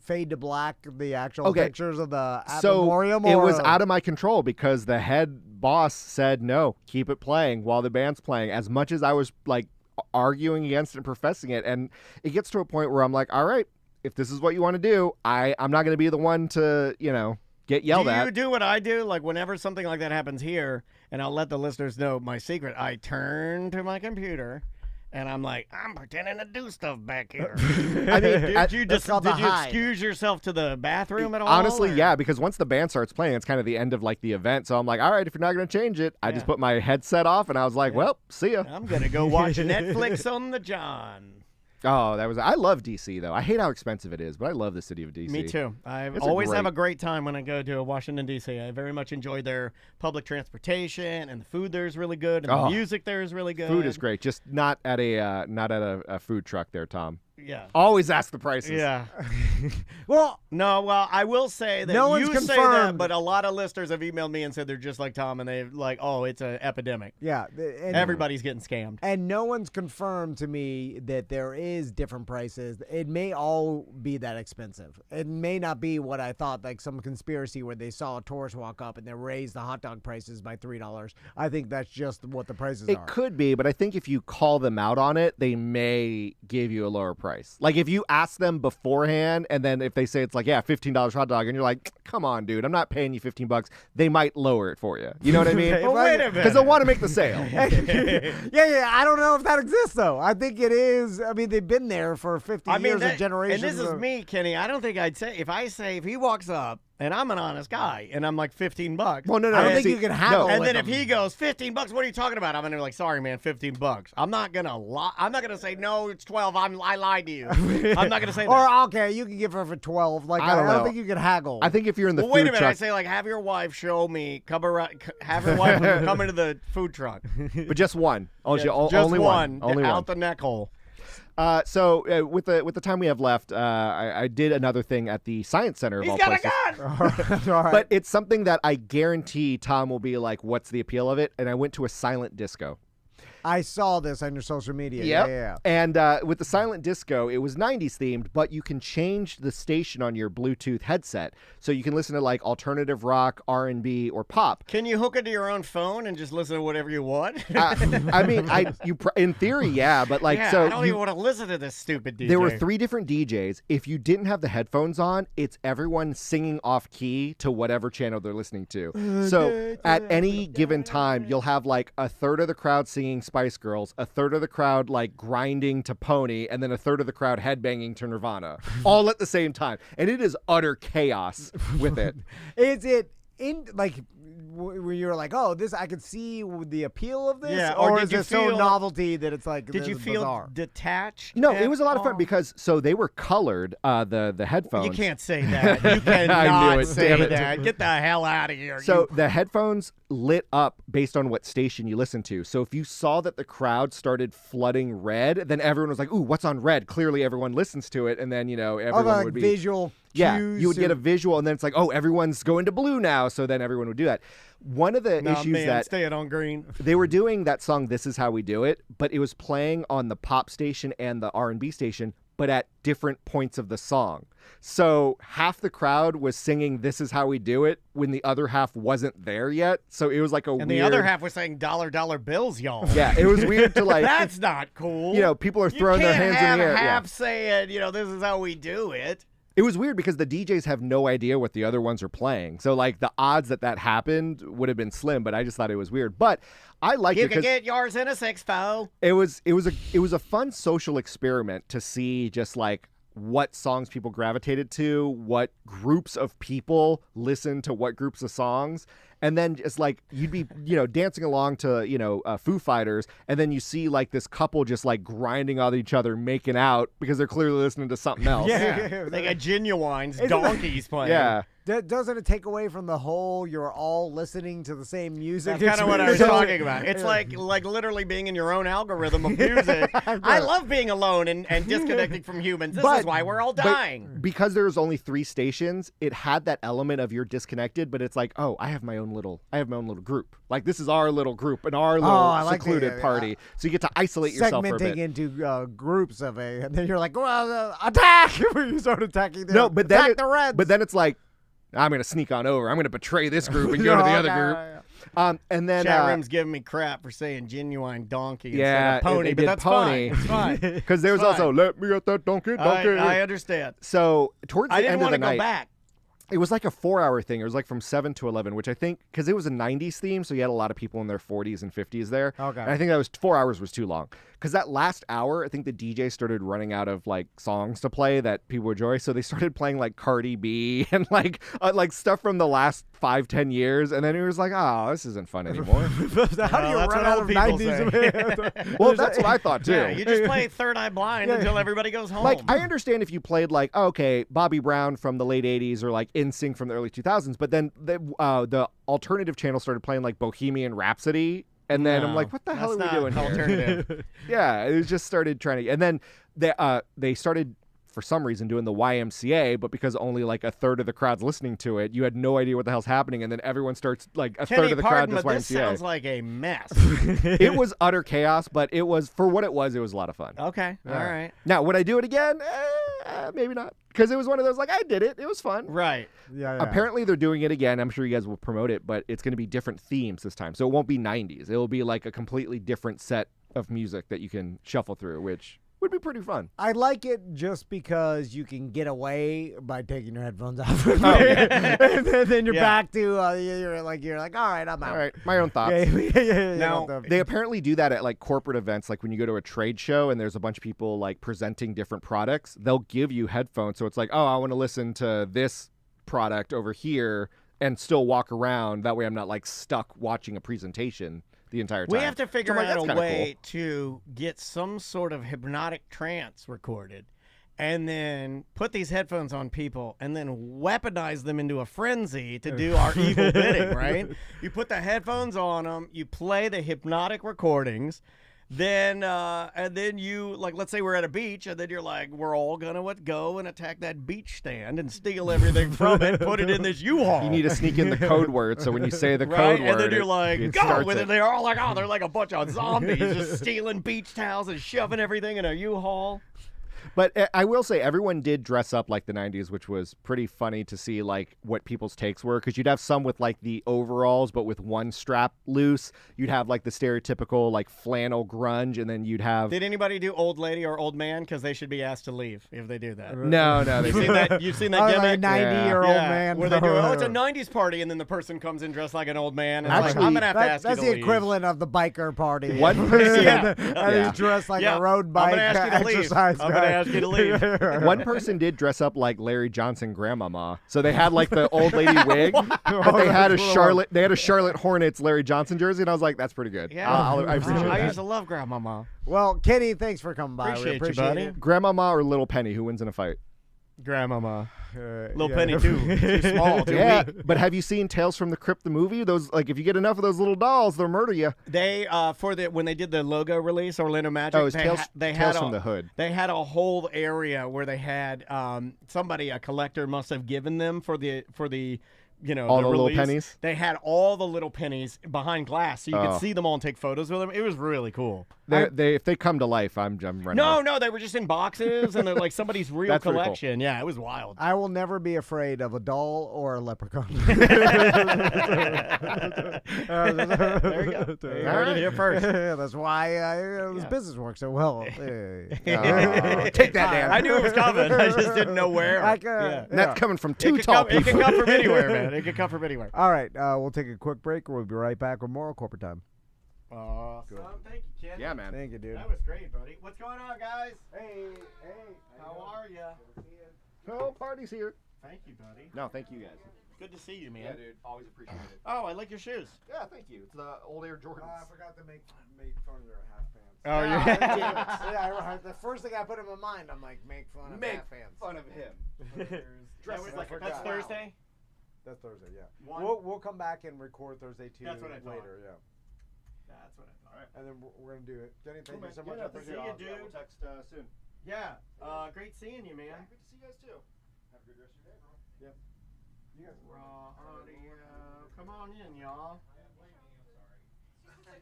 Speaker 4: fade to black the actual
Speaker 5: Okay.
Speaker 4: pictures of the at
Speaker 5: So
Speaker 4: memoriam?
Speaker 5: it
Speaker 4: or-
Speaker 5: was out of my control because the head boss said no, keep it playing while the band's playing. As much as I was like arguing against it and professing it, and it gets to a point where I'm like, all right, if this is what you want to do, I'm not going to be the one to get yelled
Speaker 3: do you
Speaker 5: at.
Speaker 3: do what I do? Like whenever something like that happens here, and I'll let the listeners know my secret. I turn to my computer, and I'm like, I'm pretending to do stuff back here.
Speaker 5: I mean,
Speaker 3: Did you
Speaker 4: That's called the hide.
Speaker 3: excuse yourself to the bathroom at all?
Speaker 5: honestly,
Speaker 3: or-
Speaker 5: yeah, because once the band starts playing, it's kind of the end of like the event. So I'm like, all right, if you're not going to change it, I just
Speaker 3: Yeah.
Speaker 5: put my headset off, and I was like, well, see ya.
Speaker 3: I'm gonna go watch Netflix on the John.
Speaker 5: Oh, I love DC though. I hate how expensive it is, but I love the city of DC.
Speaker 3: Me too. I
Speaker 5: It's
Speaker 3: always have
Speaker 5: great-
Speaker 3: a great time when I go to Washington D.C. I very much enjoy their public transportation, and the food there is really good, and
Speaker 5: Oh.
Speaker 3: the music there is really good.
Speaker 5: Food is great, just not at a food truck there, Tom.
Speaker 3: Yeah.
Speaker 5: Always ask the prices.
Speaker 3: Yeah.
Speaker 4: well.
Speaker 3: No, well, I will say that
Speaker 4: No one's
Speaker 3: you say that,
Speaker 4: confirmed.
Speaker 3: but a lot of listeners have emailed me and said they're just like Tom, and they're like, oh, it's an epidemic.
Speaker 4: Yeah, and,
Speaker 3: Everybody's getting scammed.
Speaker 4: and no one's confirmed to me that there is different prices. It may all be that expensive. It may not be what I thought, like some conspiracy where they saw a tourist walk up and they raised the hot dog prices by $3. I think that's just what the prices
Speaker 5: It
Speaker 4: are.
Speaker 5: could be, but I think if you call them out on it, they may give you a lower price. Like if you ask them beforehand, and then if they say it's like, yeah, $15 hot dog, and you're like, come on, dude, I'm not paying you $15, they might lower it for you. You know what I mean?
Speaker 3: Well, wait a minute.
Speaker 5: Because they want to make the sale.
Speaker 4: yeah. I don't know if that exists though. I think it is. I mean, they've been there for 50 years
Speaker 3: that-
Speaker 4: of generations.
Speaker 3: And this is
Speaker 4: of-
Speaker 3: me, Kenny. I don't think I'd say if he walks up and I'm an honest guy and I'm like $15.
Speaker 5: Well, no.
Speaker 4: I don't
Speaker 5: see,
Speaker 4: think you can haggle.
Speaker 3: And
Speaker 4: with
Speaker 3: then if
Speaker 4: them.
Speaker 3: he goes $15, what are you talking about? I'm gonna be like, sorry, man, $15. I'm not gonna lie. I'm not gonna say no, it's 12. I lied to you. I'm not gonna say that.
Speaker 4: Or okay, you can give her for 12. Like
Speaker 5: I don't know.
Speaker 4: think you can haggle.
Speaker 5: I think if you're in the
Speaker 3: Well, wait a
Speaker 5: food
Speaker 3: minute. I
Speaker 5: truck,
Speaker 3: say like, have your wife show me. Have your wife come into the food truck.
Speaker 5: but just one.
Speaker 3: Just
Speaker 5: Only one. Only
Speaker 3: out
Speaker 5: one.
Speaker 3: the neck hole.
Speaker 5: So with the time we have left, I did another thing at the Science Center of
Speaker 3: He's
Speaker 5: all
Speaker 3: got
Speaker 5: places.
Speaker 3: a gun.
Speaker 4: All right.
Speaker 5: But it's something that I guarantee Tom will be like, what's the appeal of it? And I went to a silent disco.
Speaker 4: I saw this on your social media.
Speaker 5: Yep.
Speaker 4: Yeah.
Speaker 5: And with the silent disco, it was 90s themed, but you can change the station on your Bluetooth headset. So you can listen to like alternative rock, R&B, or pop.
Speaker 3: Can you hook it to your own phone and just listen to whatever you want?
Speaker 5: I mean, in theory, yeah, but like,
Speaker 3: yeah,
Speaker 5: so
Speaker 3: I don't even want to listen to this stupid DJ.
Speaker 5: there were 3 different DJs. If you didn't have the headphones on, it's everyone singing off key to whatever channel they're listening to. So at any given time, you'll have like a third of the crowd singing Spice Girls, a third of the crowd like grinding to Pony, and then a third of the crowd headbanging to Nirvana, all at the same time. And it is utter chaos with it.
Speaker 4: Is it in like when you were like, oh, this I could see the appeal of this,
Speaker 3: Yeah,
Speaker 4: or
Speaker 3: or
Speaker 4: is
Speaker 3: did you
Speaker 4: it so
Speaker 3: feel-
Speaker 4: novelty that it's like
Speaker 3: Did you feel
Speaker 4: bizarre?
Speaker 3: detached?
Speaker 5: No,
Speaker 3: at
Speaker 5: it was a lot of fun
Speaker 3: all?
Speaker 5: because so they were colored, the headphones.
Speaker 3: You can't say that. You
Speaker 5: I
Speaker 3: cannot
Speaker 5: knew it,
Speaker 3: say
Speaker 5: damn it.
Speaker 3: that. Get the hell out of here.
Speaker 5: So the headphones lit up based on what station you listen to. So if you saw that the crowd started flooding red, then everyone was like, ooh, what's on red? Clearly everyone listens to it. And then, everyone
Speaker 4: like
Speaker 5: would be...
Speaker 4: visual
Speaker 5: Yeah,
Speaker 4: cues
Speaker 5: you would get a
Speaker 4: and-
Speaker 5: visual, and then it's like, oh, everyone's going to blue now. So then everyone would do that. One of the
Speaker 3: Nah,
Speaker 5: issues
Speaker 3: man,
Speaker 5: that
Speaker 3: stay it on green.
Speaker 5: they were doing that song, This Is How We Do It, but it was playing on the pop station and the R&B station, but at different points of the song. So half the crowd was singing This Is How We Do It when the other half wasn't there yet. So it was like a
Speaker 3: And
Speaker 5: weird...
Speaker 3: the other half was saying dollar bills, y'all.
Speaker 5: Yeah, it was weird to like...
Speaker 3: That's not cool.
Speaker 5: people are throwing
Speaker 3: you
Speaker 5: their
Speaker 3: can't
Speaker 5: hands in the
Speaker 3: have
Speaker 5: air. Yeah.
Speaker 3: half saying, this is how we do it.
Speaker 5: It was weird because the DJs have no idea what the other ones are playing. So like the odds that happened would have been slim, but I just thought it was weird. But I liked
Speaker 3: You
Speaker 5: it
Speaker 3: can
Speaker 5: because
Speaker 3: get yours in a 6-4.
Speaker 5: it was a fun social experiment to see just like what songs people gravitated to, what groups of people listen to what groups of songs. And then it's like you'd be, dancing along to, Foo Fighters, and then you see like this couple just like grinding on each other, making out because they're clearly listening to something else.
Speaker 3: Yeah. They got Genuine's donkeys playing.
Speaker 5: Yeah.
Speaker 4: Doesn't it take away from the whole you're all listening to the same music?
Speaker 3: That's kind of what I was
Speaker 4: experience?
Speaker 3: talking about. It's like literally being in your own algorithm of music. I love being alone and disconnecting from humans. This is why we're all dying.
Speaker 5: Because there was only 3 stations, it had that element of you're disconnected, but it's like, oh, I have my own little group. Like this is our little group and our little
Speaker 4: I like
Speaker 5: secluded
Speaker 4: the-
Speaker 5: party. So you get to isolate yourself for a
Speaker 4: Segmenting
Speaker 5: bit.
Speaker 4: into groups of and then you're like, well, attack! When you start attacking them.
Speaker 5: No, but then
Speaker 4: attack the Reds.
Speaker 5: But then it's like, I'm gonna sneak on over. I'm gonna betray this group and go to the other group. And then
Speaker 3: Chat room's giving me crap for saying Genuine donkey
Speaker 5: yeah,
Speaker 3: instead of pony,
Speaker 5: they
Speaker 3: but
Speaker 5: did
Speaker 3: that's
Speaker 5: pony.
Speaker 3: fine. It's fine.
Speaker 5: because there was
Speaker 3: Fine.
Speaker 5: also let me get that donkey.
Speaker 3: I understand.
Speaker 5: So towards the
Speaker 3: I didn't
Speaker 5: end of
Speaker 3: want
Speaker 5: the
Speaker 3: to go
Speaker 5: night,
Speaker 3: back.
Speaker 5: it was like a 4-hour thing. It was like from 7 to 11, which I think because it was a 90s theme, so you had a lot of people in their 40s and 50s there.
Speaker 4: Okay.
Speaker 5: And I think that was 4 hours was too long because that last hour, I think the DJ started running out of like songs to play that people would enjoy, so they started playing like Cardi B and like stuff from the last 5-10 years, and then it was like, oh, this isn't fun anymore.
Speaker 4: How do you
Speaker 3: that's
Speaker 4: run
Speaker 3: what
Speaker 4: out
Speaker 3: old
Speaker 4: of
Speaker 3: people
Speaker 4: 90s?
Speaker 5: Well, that's what I thought too.
Speaker 3: Yeah, you just play Third Eye Blind until everybody goes home.
Speaker 5: Like, I understand if you played like, okay, Bobby Brown from the late 80s or like NSYNC from the early 2000s, but then the alternative channel started playing like Bohemian Rhapsody, and then I'm
Speaker 3: No,
Speaker 5: like, what the hell are we
Speaker 3: that's
Speaker 5: doing
Speaker 3: not
Speaker 5: here?
Speaker 3: alternative.
Speaker 5: Yeah, it was just started trying to, and then they started for some reason doing the YMCA, but because only like a third of the crowd's listening to it, you had no idea what the hell's happening, and then everyone starts like a third
Speaker 3: Kenny,
Speaker 5: of the crowd
Speaker 3: pardon,
Speaker 5: does
Speaker 3: but this
Speaker 5: YMCA.
Speaker 3: sounds like a mess.
Speaker 5: It was utter chaos, but it was for what it was a lot of fun.
Speaker 3: Okay, all right.
Speaker 5: Now, would I do it again? Maybe not, because it was one of those like I did it. It was fun.
Speaker 3: Right.
Speaker 4: Yeah.
Speaker 5: Apparently, they're doing it again. I'm sure you guys will promote it, but it's going to be different themes this time. So it won't be 90s. It will be like a completely different set of music that you can shuffle through, which would be pretty fun.
Speaker 4: I like it just because you can get away by taking your headphones off.
Speaker 5: Oh, yeah.
Speaker 4: and then you're
Speaker 3: Yeah.
Speaker 4: back to you're like all right, I'm out.
Speaker 5: All right, my own thoughts.
Speaker 4: Yeah.
Speaker 3: Now,
Speaker 5: They apparently do that at like corporate events, like when you go to a trade show and there's a bunch of people like presenting different products. They'll give you headphones, so it's like, oh, I want to listen to this product over here and still walk around. That way, I'm not like stuck watching a presentation the entire time.
Speaker 3: we have to figure
Speaker 5: So I'm like,
Speaker 3: out
Speaker 5: that's
Speaker 3: a
Speaker 5: kinda
Speaker 3: way to get some sort of hypnotic trance recorded and then put these headphones on people and then weaponize them into a frenzy to do our evil bidding, right? You put the headphones on them, you play the hypnotic recordings, and then you, like, let's say we're at a beach, and then you're like, we're all gonna go and attack that beach stand and steal everything from it, put it in this U-Haul.
Speaker 5: You need to sneak in the code word, so when you say the
Speaker 3: Right,
Speaker 5: code word,
Speaker 3: and then you're like,
Speaker 5: it
Speaker 3: go
Speaker 5: starts
Speaker 3: with it. They're all like, oh, they're like a bunch of zombies just stealing beach towels and shoving everything in a U-Haul.
Speaker 5: But I will say everyone did dress up like the 90s, which was pretty funny to see like what people's takes were, because you'd have some with like the overalls but with one strap loose. You'd have like the stereotypical like flannel grunge, and then you'd have
Speaker 3: Did anybody do old lady or old man? Because they should be asked to leave if they do that.
Speaker 5: no, they
Speaker 3: You've seen that? You've seen that
Speaker 4: Like
Speaker 3: gimmick?
Speaker 4: 90-year-old man.
Speaker 3: Where they do, oh, it's a 90s party, and then the person comes in dressed like an old man. And it's
Speaker 5: Actually,
Speaker 3: like, I'm going to have to ask
Speaker 4: That's
Speaker 3: you to
Speaker 4: the
Speaker 3: leave.
Speaker 4: equivalent of the biker party.
Speaker 5: One person,
Speaker 4: And he's dressed like a road
Speaker 3: I'm
Speaker 4: bike
Speaker 3: gonna ask you to leave.
Speaker 4: exercise
Speaker 3: I'm
Speaker 4: guy.
Speaker 3: going to ask you to leave.
Speaker 5: one person did dress up like Larry Johnson grandmama. So they had like the old lady wig, but they had a Charlotte Hornets Larry Johnson jersey, and I was like, that's pretty good.
Speaker 3: Yeah.
Speaker 5: I appreciate
Speaker 3: I
Speaker 5: that.
Speaker 3: used to love Grandmama.
Speaker 4: Well, Kenny, thanks for coming by.
Speaker 3: Appreciate
Speaker 4: we
Speaker 3: you,
Speaker 4: appreciate
Speaker 3: buddy.
Speaker 4: it.
Speaker 5: Grandmama or Little Penny, who wins in a fight?
Speaker 3: Grandmama. Little
Speaker 4: yeah.
Speaker 3: Penny, too small, too
Speaker 5: Yeah,
Speaker 3: weak.
Speaker 5: but have you seen Tales from the Crypt, the movie? Those, like, if you get enough of those little dolls, they'll murder you.
Speaker 3: They when they did the logo release, Orlando Magic,
Speaker 5: Oh, it's
Speaker 3: they
Speaker 5: Tales,
Speaker 3: they
Speaker 5: Tales
Speaker 3: had
Speaker 5: from the Hood.
Speaker 3: They had a whole area where they had a collector must have given them for the
Speaker 5: All
Speaker 3: the
Speaker 5: the little
Speaker 3: release.
Speaker 5: pennies?
Speaker 3: They had all the little pennies behind glass, so you
Speaker 5: Oh.
Speaker 3: could see them all and take photos with them. It was really cool.
Speaker 5: If they come to life, I'm running.
Speaker 3: No, they were just in boxes, and they're like somebody's real
Speaker 5: That's pretty cool.
Speaker 3: collection. Yeah, it was wild.
Speaker 4: I will never be afraid of a doll or a leprechaun.
Speaker 3: There you go. You heard it here first.
Speaker 4: That's why this business works so well.
Speaker 5: Take that, Dan.
Speaker 3: I knew it was coming. I just didn't know where.
Speaker 5: And that's coming from
Speaker 3: It
Speaker 5: two
Speaker 3: could
Speaker 5: tall
Speaker 3: come, it
Speaker 5: people.
Speaker 3: can come from anywhere, man. It can come from anywhere.
Speaker 4: All right, we'll take a quick break. We'll be right back with more corporate time.
Speaker 3: Awesome. Thank you, kid.
Speaker 5: Yeah, man.
Speaker 4: Thank you, dude.
Speaker 3: That was great, buddy. What's going on, guys? Hey. How are ya?
Speaker 5: Oh, party's here.
Speaker 3: Thank you, buddy.
Speaker 5: No, thank you guys.
Speaker 3: Good to see you, man.
Speaker 5: dude. Always appreciate it.
Speaker 3: Oh, I like your shoes.
Speaker 5: Yeah, thank you. It's the old Air Jordans.
Speaker 4: I forgot to make fun of your half pants.
Speaker 3: Oh,
Speaker 4: Yeah, the first thing I put in my mind, I'm like, make fun of half pants.
Speaker 5: fun of him.
Speaker 3: That's Thursday?
Speaker 4: That's Thursday, yeah.
Speaker 3: One-
Speaker 4: We'll come back and record Thursday too.
Speaker 3: That's what I thought.
Speaker 4: later, yeah.
Speaker 3: That's what I thought.
Speaker 4: And then we're gonna do it. Jenny, thank you so much.
Speaker 3: Good
Speaker 4: I
Speaker 3: to see
Speaker 4: appreciate
Speaker 3: you,
Speaker 4: it.
Speaker 3: dude.
Speaker 5: text soon.
Speaker 3: Yeah. Great seeing you, man.
Speaker 5: Good to see you guys too. Have a good rest of your day, bro.
Speaker 4: Yep. You guys.
Speaker 3: Raw audio. Come on in, y'all. Thursday,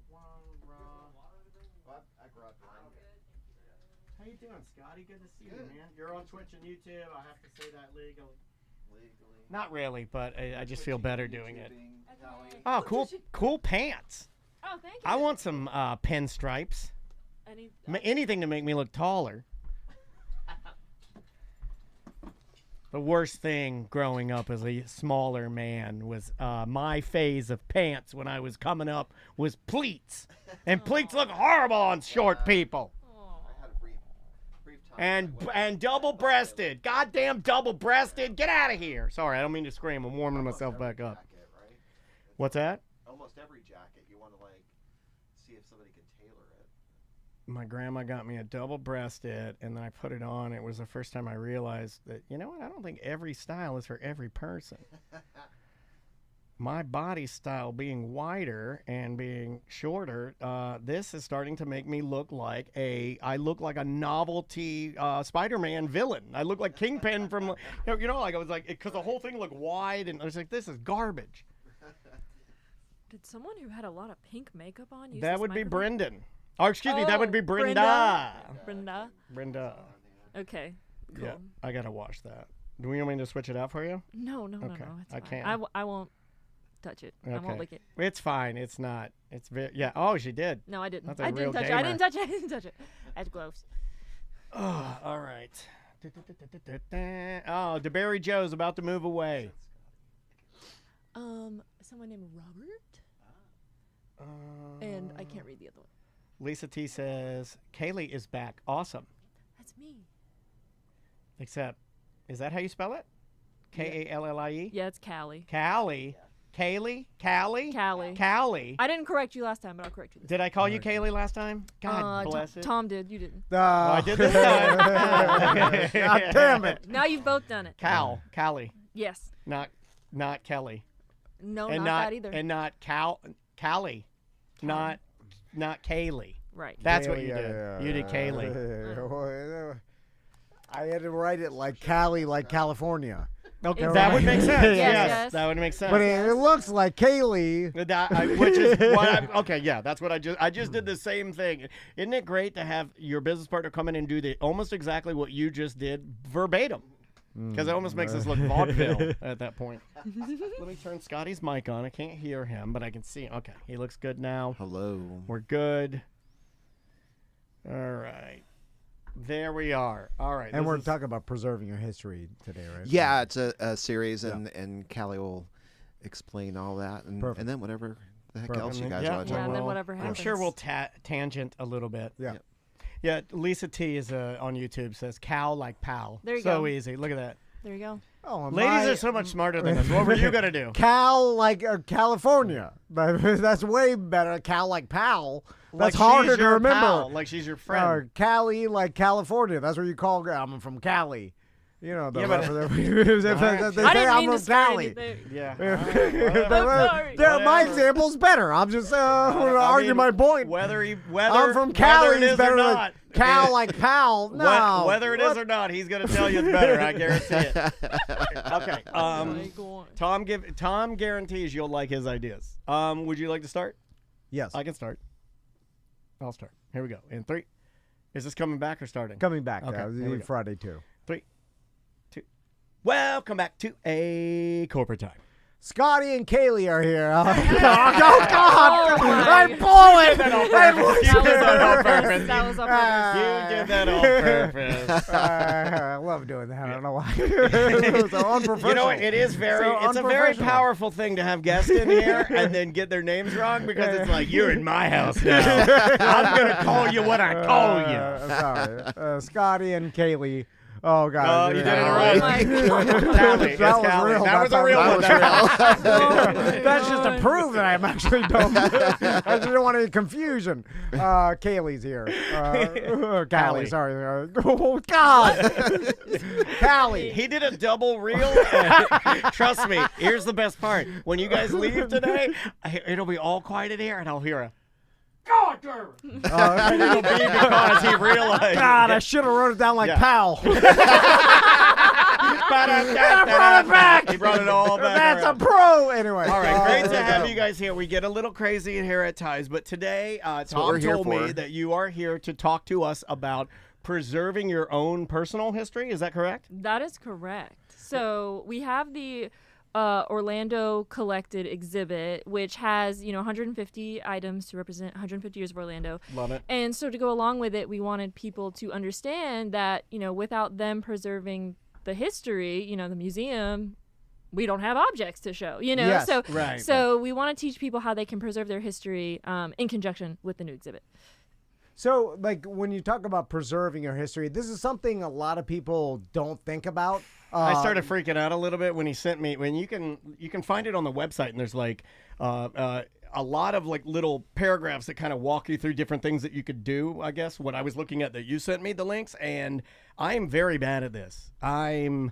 Speaker 3: one raw.
Speaker 5: What? I brought mine.
Speaker 3: How you doing, Scotty? Good to see you, man. You're on Twitch and YouTube. I have to say that legally. Not really, but I just feel better doing it. Oh, cool pants.
Speaker 7: Oh, thank you.
Speaker 3: I want some pinstripes. Anything to make me look taller. The worst thing growing up as a smaller man was my phase of pants when I was coming up was pleats. And pleats look horrible on short people.
Speaker 5: I had a brief time.
Speaker 3: And double-breasted. Goddamn double-breasted. Get out of here. Sorry, I don't mean to scream. I'm warming myself back up.
Speaker 5: Jacket, right?
Speaker 3: What's that?
Speaker 5: Almost every jacket, you want to like see if somebody can tailor it.
Speaker 3: My grandma got me a double-breasted, and then I put it on. It was the first time I realized that, you know what? I don't think every style is for every person. My body style being wider and being shorter, this is starting to make me look like a novelty Spider-Man villain. I look like Kingpin from, like I was like, because the whole thing looked wide, and I was like, this is garbage.
Speaker 7: Did someone who had a lot of pink makeup on use
Speaker 3: That
Speaker 7: this
Speaker 3: would be
Speaker 7: microphone?
Speaker 3: Brendan. Oh, excuse me, that would be Brenda.
Speaker 7: Brenda. Okay. Cool.
Speaker 3: Yeah, I gotta wash that. Do you want me to switch it out for you?
Speaker 7: No,
Speaker 3: Okay,
Speaker 7: it's
Speaker 3: I
Speaker 7: fine.
Speaker 3: can't.
Speaker 7: I won't touch it. I won't lick it.
Speaker 3: It's fine. It's not. It's very. Yeah. Oh, she did.
Speaker 7: No, I didn't.
Speaker 3: That's a
Speaker 7: I
Speaker 3: real
Speaker 7: didn't touch it. I didn't touch it. I didn't touch it. I had gloves.
Speaker 3: Oh, all right. Oh, DeBerry Joe's about to move away.
Speaker 7: Someone named Robert. And I can't read the other one.
Speaker 3: Lisa T says Kaylee is back. Awesome.
Speaker 7: That's me.
Speaker 3: Except, is that how you spell it? Kallie.
Speaker 7: Yeah, it's Callie.
Speaker 3: Callie. Kaylee. Callie.
Speaker 7: Callie.
Speaker 3: Callie.
Speaker 7: I didn't correct you last time, but I'll correct you this
Speaker 3: Did I call you Kaylee last time? God bless it.
Speaker 7: Tom did. You didn't.
Speaker 3: Oh, I did this time.
Speaker 4: God damn it.
Speaker 7: Now you've both done it.
Speaker 3: Callie.
Speaker 7: Yes.
Speaker 3: Not Kelly.
Speaker 7: No,
Speaker 3: And
Speaker 7: not that either.
Speaker 3: And not Callie. not Kaylee.
Speaker 7: Right.
Speaker 3: That's what
Speaker 4: Kaylee,
Speaker 3: you did.
Speaker 4: yeah.
Speaker 3: You did Kaylee.
Speaker 4: I had to write it like Cali, like California.
Speaker 3: Okay,
Speaker 4: Right.
Speaker 3: that would make sense.
Speaker 7: Yes.
Speaker 3: That would make sense.
Speaker 4: But it looks like Kaylee.
Speaker 3: Which is what I'm, okay, yeah, that's what I just did the same thing. Isn't it great to have your business partner come in and do almost exactly what you just did verbatim? Because it almost makes us look vaudeville at that point. Let me turn Scotty's mic on. I can't hear him, but I can see him. Okay, he looks good now.
Speaker 8: Hello.
Speaker 3: We're good. All right. There we are. All right.
Speaker 4: And we're talking about preserving your history today, right?
Speaker 8: Yeah, it's a series, and Callie will explain all that, and then whatever the heck else you guys want to
Speaker 7: Yeah,
Speaker 8: talk
Speaker 7: and then
Speaker 8: about.
Speaker 7: whatever
Speaker 3: I'm
Speaker 7: happens.
Speaker 3: sure we'll tangent a little bit.
Speaker 4: Yeah.
Speaker 3: Yeah, Lisa T is on YouTube, says cow like pal.
Speaker 7: There you
Speaker 3: so
Speaker 7: go.
Speaker 3: easy. Look at that.
Speaker 7: There you go.
Speaker 4: Oh, and
Speaker 3: Ladies are so much smarter than us. What were you going to do?
Speaker 4: Cal like California. That's way better. Cal like pal. That's
Speaker 3: Like
Speaker 4: harder
Speaker 3: she's
Speaker 4: to
Speaker 3: your
Speaker 4: remember.
Speaker 3: pal, like she's your friend.
Speaker 4: Cali like California. That's what you call. I'm from Cali. You know,
Speaker 3: Yeah, but-
Speaker 4: they
Speaker 3: Alright.
Speaker 4: say
Speaker 7: I didn't
Speaker 4: I'm
Speaker 7: mean to
Speaker 4: from
Speaker 7: start
Speaker 4: Cali.
Speaker 7: anything.
Speaker 3: Yeah.
Speaker 7: sorry.
Speaker 4: My
Speaker 3: Whatever.
Speaker 4: example's better. I'm just argue my point.
Speaker 3: Whether
Speaker 4: I'm from Cali.
Speaker 3: it is
Speaker 4: better
Speaker 3: or
Speaker 4: than
Speaker 3: not.
Speaker 4: Cal like pal. No.
Speaker 3: Whether it is or not, he's going to tell you it's better. I guarantee it. Okay.
Speaker 7: Go on.
Speaker 3: Tom guarantees you'll like his ideas. Would you like to start?
Speaker 4: Yes.
Speaker 3: I can start. I'll start. Here we go. In 3. Is this coming back or starting?
Speaker 4: Coming back.
Speaker 3: Okay,
Speaker 4: Okay.
Speaker 3: here we go.
Speaker 4: Friday too.
Speaker 3: 3, 2. Welcome back to a corporate time.
Speaker 4: Scotty and Kaylee are here. Oh, God.
Speaker 7: Oh, my.
Speaker 4: I blow it.
Speaker 3: That on
Speaker 7: That
Speaker 3: purpose.
Speaker 7: was that was on purpose.
Speaker 3: You did that on purpose.
Speaker 4: I love doing that. I don't know why. So unprofessional.
Speaker 3: You know, it is very,
Speaker 4: So
Speaker 3: it's a very
Speaker 4: unprofessional.
Speaker 3: powerful thing to have guests in here and then get their names wrong because it's like, you're in my house now. I'm going to call you what I call you.
Speaker 4: Sorry. Scotty and Kaylee. Oh, God.
Speaker 3: Oh, you did it
Speaker 7: Oh,
Speaker 3: right.
Speaker 7: my
Speaker 3: Callie, it's
Speaker 4: That was
Speaker 3: Callie.
Speaker 4: real.
Speaker 3: That was a real
Speaker 8: That
Speaker 3: one.
Speaker 8: was
Speaker 3: That
Speaker 4: That's just to prove that I'm actually dumb. I just don't want any confusion. Kaylee's here. Callie, sorry. Oh, God. Callie.
Speaker 3: He did a double reel. Trust me, here's the best part. When you guys leave today, it'll be all quiet in here, and I'll hear a God, and it'll be because he realized.
Speaker 4: God, I should have wrote it down like
Speaker 3: Yeah.
Speaker 4: pal.
Speaker 3: I
Speaker 4: brought it back.
Speaker 3: He brought it all back.
Speaker 4: That's a
Speaker 3: around.
Speaker 4: pro. Anyway.
Speaker 3: All right, great to have you guys here. We get a little crazy in here at times, but today
Speaker 8: what
Speaker 3: Tom
Speaker 8: we're here
Speaker 3: told me
Speaker 8: for.
Speaker 3: that you are here to talk to us about preserving your own personal history. Is that correct?
Speaker 7: That is correct. So we have the Orlando collected exhibit, which has 150 items to represent 150 years of Orlando.
Speaker 3: Love it.
Speaker 7: And so to go along with it, we wanted people to understand that without them preserving the history, the museum, we don't have objects to show.
Speaker 4: Yes,
Speaker 7: so
Speaker 3: right.
Speaker 7: So we want to teach people how they can preserve their history in conjunction with the new exhibit.
Speaker 4: So, like, when you talk about preserving your history, this is something a lot of people don't think about.
Speaker 3: I started freaking out a little bit when he sent me. When you can find it on the website, and there's like a lot of like little paragraphs that kind of walk you through different things that you could do. I guess what I was looking at that you sent me the links, and I am very bad at this. I'm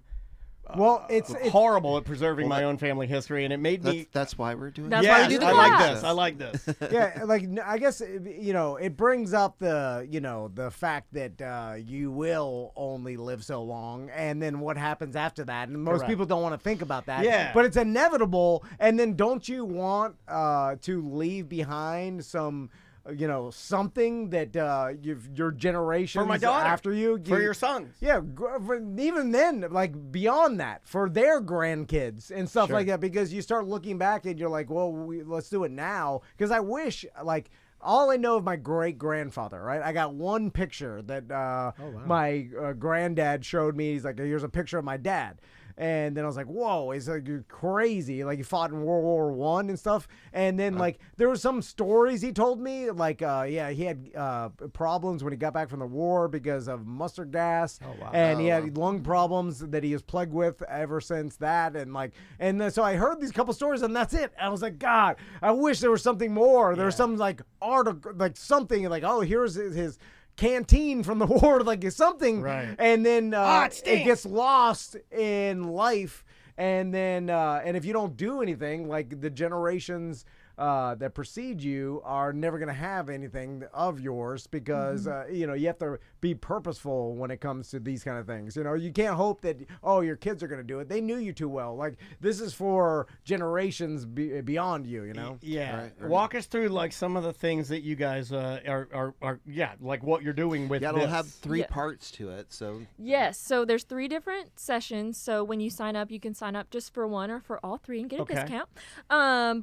Speaker 4: Well, it's
Speaker 3: horrible at preserving my own family history, and it made me.
Speaker 8: That's why we're doing
Speaker 7: That's
Speaker 8: this.
Speaker 7: why
Speaker 3: Yes,
Speaker 7: we do the
Speaker 3: I like
Speaker 7: class.
Speaker 3: this. I like this.
Speaker 4: yeah, like I guess it brings up the the fact that you will only live so long, and then what happens after that, and most
Speaker 3: Correct.
Speaker 4: people don't want to think about that.
Speaker 3: Yeah.
Speaker 4: but it's inevitable. And then don't you want to leave behind some? Something that your generations
Speaker 3: For my daughter.
Speaker 4: after you
Speaker 3: For your sons.
Speaker 4: Yeah, even then, like beyond that, for their grandkids and stuff
Speaker 3: Sure.
Speaker 4: like that, because you start looking back and you're like, well, let's do it now. Because I wish, like, all I know of my great grandfather, right? I got one picture that my granddad showed me. He's like, here's a picture of my dad. And then I was like, whoa, it's like you're crazy. Like he fought in World War I and stuff. And then like there were some stories he told me, like he had problems when he got back from the war because of mustard gas.
Speaker 3: Oh, wow.
Speaker 4: And he had lung problems that he was plagued with ever since that. And then, so I heard these couple stories and that's it. And I was like, God, I wish there was something more. There was some like article, like something like, oh, here's his canteen from the war, like something,
Speaker 3: Right.
Speaker 4: and then
Speaker 3: it
Speaker 4: it
Speaker 3: stinks.
Speaker 4: gets lost in life, and then and if you don't do anything, like the generations that precede you are never going to have anything of yours because you know, you have to be purposeful when it comes to these kind of things. You know, you can't hope that your kids are going to do it. They knew you too well. Like, this is for generations beyond you. You know.
Speaker 3: Yeah.
Speaker 8: Right.
Speaker 3: Walk us through like some of the things that you guys are like what you're doing with.
Speaker 8: Yeah, it'll
Speaker 3: this.
Speaker 8: have 3
Speaker 7: Yeah.
Speaker 8: parts to it. So
Speaker 7: Yes, so there's 3 different sessions. So when you sign up, you can sign up just for one or for all 3 and get a
Speaker 3: Okay.
Speaker 7: discount.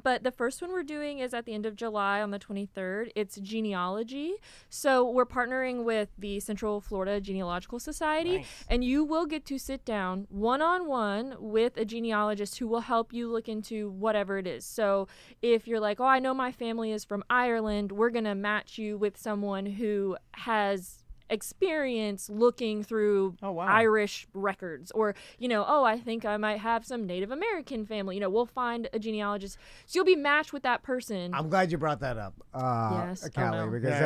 Speaker 7: But the first one we're doing is at the end of July on the 23rd. It's genealogy. So we're partnering with the Central Florida Genealogical Society,
Speaker 3: Nice.
Speaker 7: and you will get to sit down one-on-one with a genealogist who will help you look into whatever it is. So if you're like, oh, I know my family is from Ireland, we're going to match you with someone who has experience looking through
Speaker 3: Oh, wow.
Speaker 7: Irish records, or I think I might have some Native American family. We'll find a genealogist, so you'll be matched with that person.
Speaker 4: I'm glad you brought that up,
Speaker 7: Yes.
Speaker 4: Callie,
Speaker 7: Oh, no.
Speaker 4: because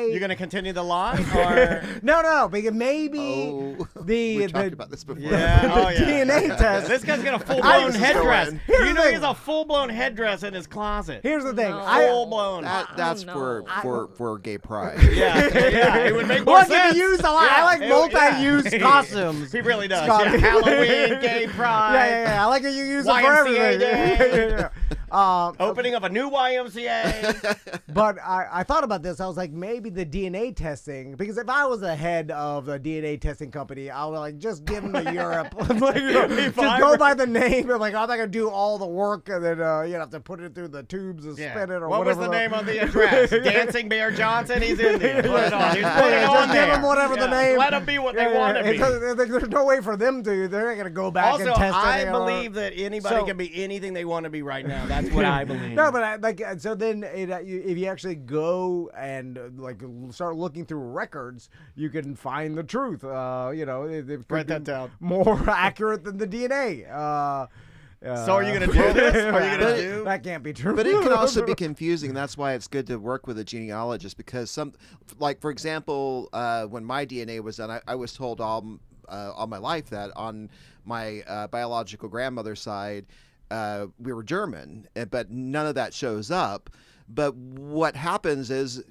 Speaker 3: You're gonna continue the lie, or
Speaker 4: no, because maybe
Speaker 8: we talked about this before.
Speaker 4: DNA test.
Speaker 3: This guy's got a full blown
Speaker 8: This is
Speaker 3: headdress.
Speaker 8: going.
Speaker 4: Here's
Speaker 3: You
Speaker 4: the
Speaker 3: know, he
Speaker 4: thing.
Speaker 3: has a full blown headdress in his closet.
Speaker 4: Here's the thing.
Speaker 7: No.
Speaker 3: Full blown.
Speaker 8: That's
Speaker 7: no.
Speaker 8: for gay pride.
Speaker 3: Yeah, it would make more
Speaker 4: Look,
Speaker 3: sense.
Speaker 4: you use a lot. I like multi-use costumes.
Speaker 3: He really does.
Speaker 4: Scott.
Speaker 3: Yeah, Halloween, gay pride.
Speaker 4: Yeah. I like how you use it for
Speaker 3: YMCA
Speaker 4: everything.
Speaker 3: day.
Speaker 4: Yeah.
Speaker 3: Opening of a new YMCA.
Speaker 4: But I thought about this. I was like, maybe the DNA testing, because if I was the head of a DNA testing company, I would like just give them to Europe. Like, just go by the name. And like, I'm not gonna do all the work, and then you have to put it through the tubes and spin it or
Speaker 3: what
Speaker 4: whatever.
Speaker 3: was the name of the address? Dancing Bear Johnson. He's in there. Put it on. He's putting it
Speaker 4: just
Speaker 3: on
Speaker 4: give
Speaker 3: there.
Speaker 4: them whatever the name.
Speaker 3: Let them be what they want to be.
Speaker 4: There's no way for them to. They're not gonna go back
Speaker 3: Also,
Speaker 4: and test it.
Speaker 3: I believe that anybody
Speaker 4: So-
Speaker 3: can be anything they want to be right now. That's what I believe.
Speaker 4: No, but so then if you actually go and start looking through records, you can find the truth. It could
Speaker 3: Write that
Speaker 4: be
Speaker 3: down.
Speaker 4: more accurate than the DNA.
Speaker 3: So are you gonna do this? Are you gonna do?
Speaker 4: That can't be true.
Speaker 8: But it can also be confusing. That's why it's good to work with a genealogist, because for example, when my DNA was done, I was told all my life that on my biological grandmother's side, we were German, but none of that shows up. But what happens is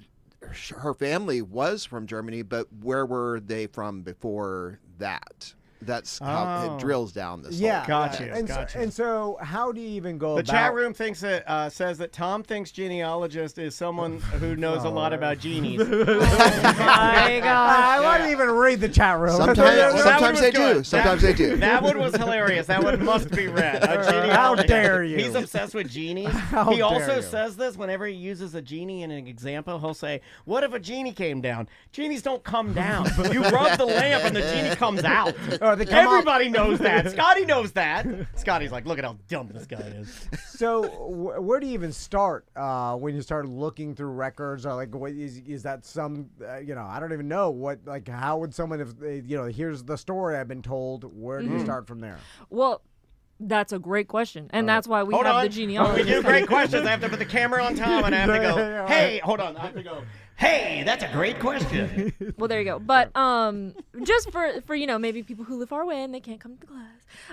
Speaker 8: her family was from Germany, but where were they from before that? That's how it drills down this.
Speaker 4: Yeah,
Speaker 8: whole
Speaker 3: Gotcha.
Speaker 8: thing.
Speaker 4: And,
Speaker 3: Gotcha.
Speaker 4: and so, how do you even go
Speaker 3: The
Speaker 4: about?
Speaker 3: chat room thinks that says that Tom thinks genealogist is someone who knows a lot about genies.
Speaker 7: My God.
Speaker 4: I wouldn't even read the chat room.
Speaker 8: Sometimes,
Speaker 3: that one
Speaker 8: sometimes
Speaker 3: was
Speaker 8: they do.
Speaker 3: good.
Speaker 8: Sometimes they do.
Speaker 3: That one was hilarious. That one must be read. A
Speaker 4: How
Speaker 3: genealogist.
Speaker 4: dare you.
Speaker 3: He's obsessed with genies.
Speaker 4: How
Speaker 3: He also
Speaker 4: dare you.
Speaker 3: says this whenever he uses a genie in an example. He'll say, "What if a genie came down?" Genies don't come down. You rub the lamp and the genie comes out.
Speaker 4: Or they come out-
Speaker 3: Everybody knows that. Scotty knows that. Scotty's like, "Look at how dumb this guy is."
Speaker 4: So where do you even start when you start looking through records? Or like, what is that some? I don't even know what. Like, how would someone if here's the story I've been told. Where do you start from there?
Speaker 7: Well, that's a great question, and that's why we
Speaker 3: Hold
Speaker 7: have
Speaker 3: on.
Speaker 7: the genealogist.
Speaker 3: We do great questions. I have to put the camera on Tom, and I have to go, "Hey, hold on." I have to go, "Hey, that's a great question."
Speaker 7: Well, there you go. But just for maybe people who live far away and they can't come to class.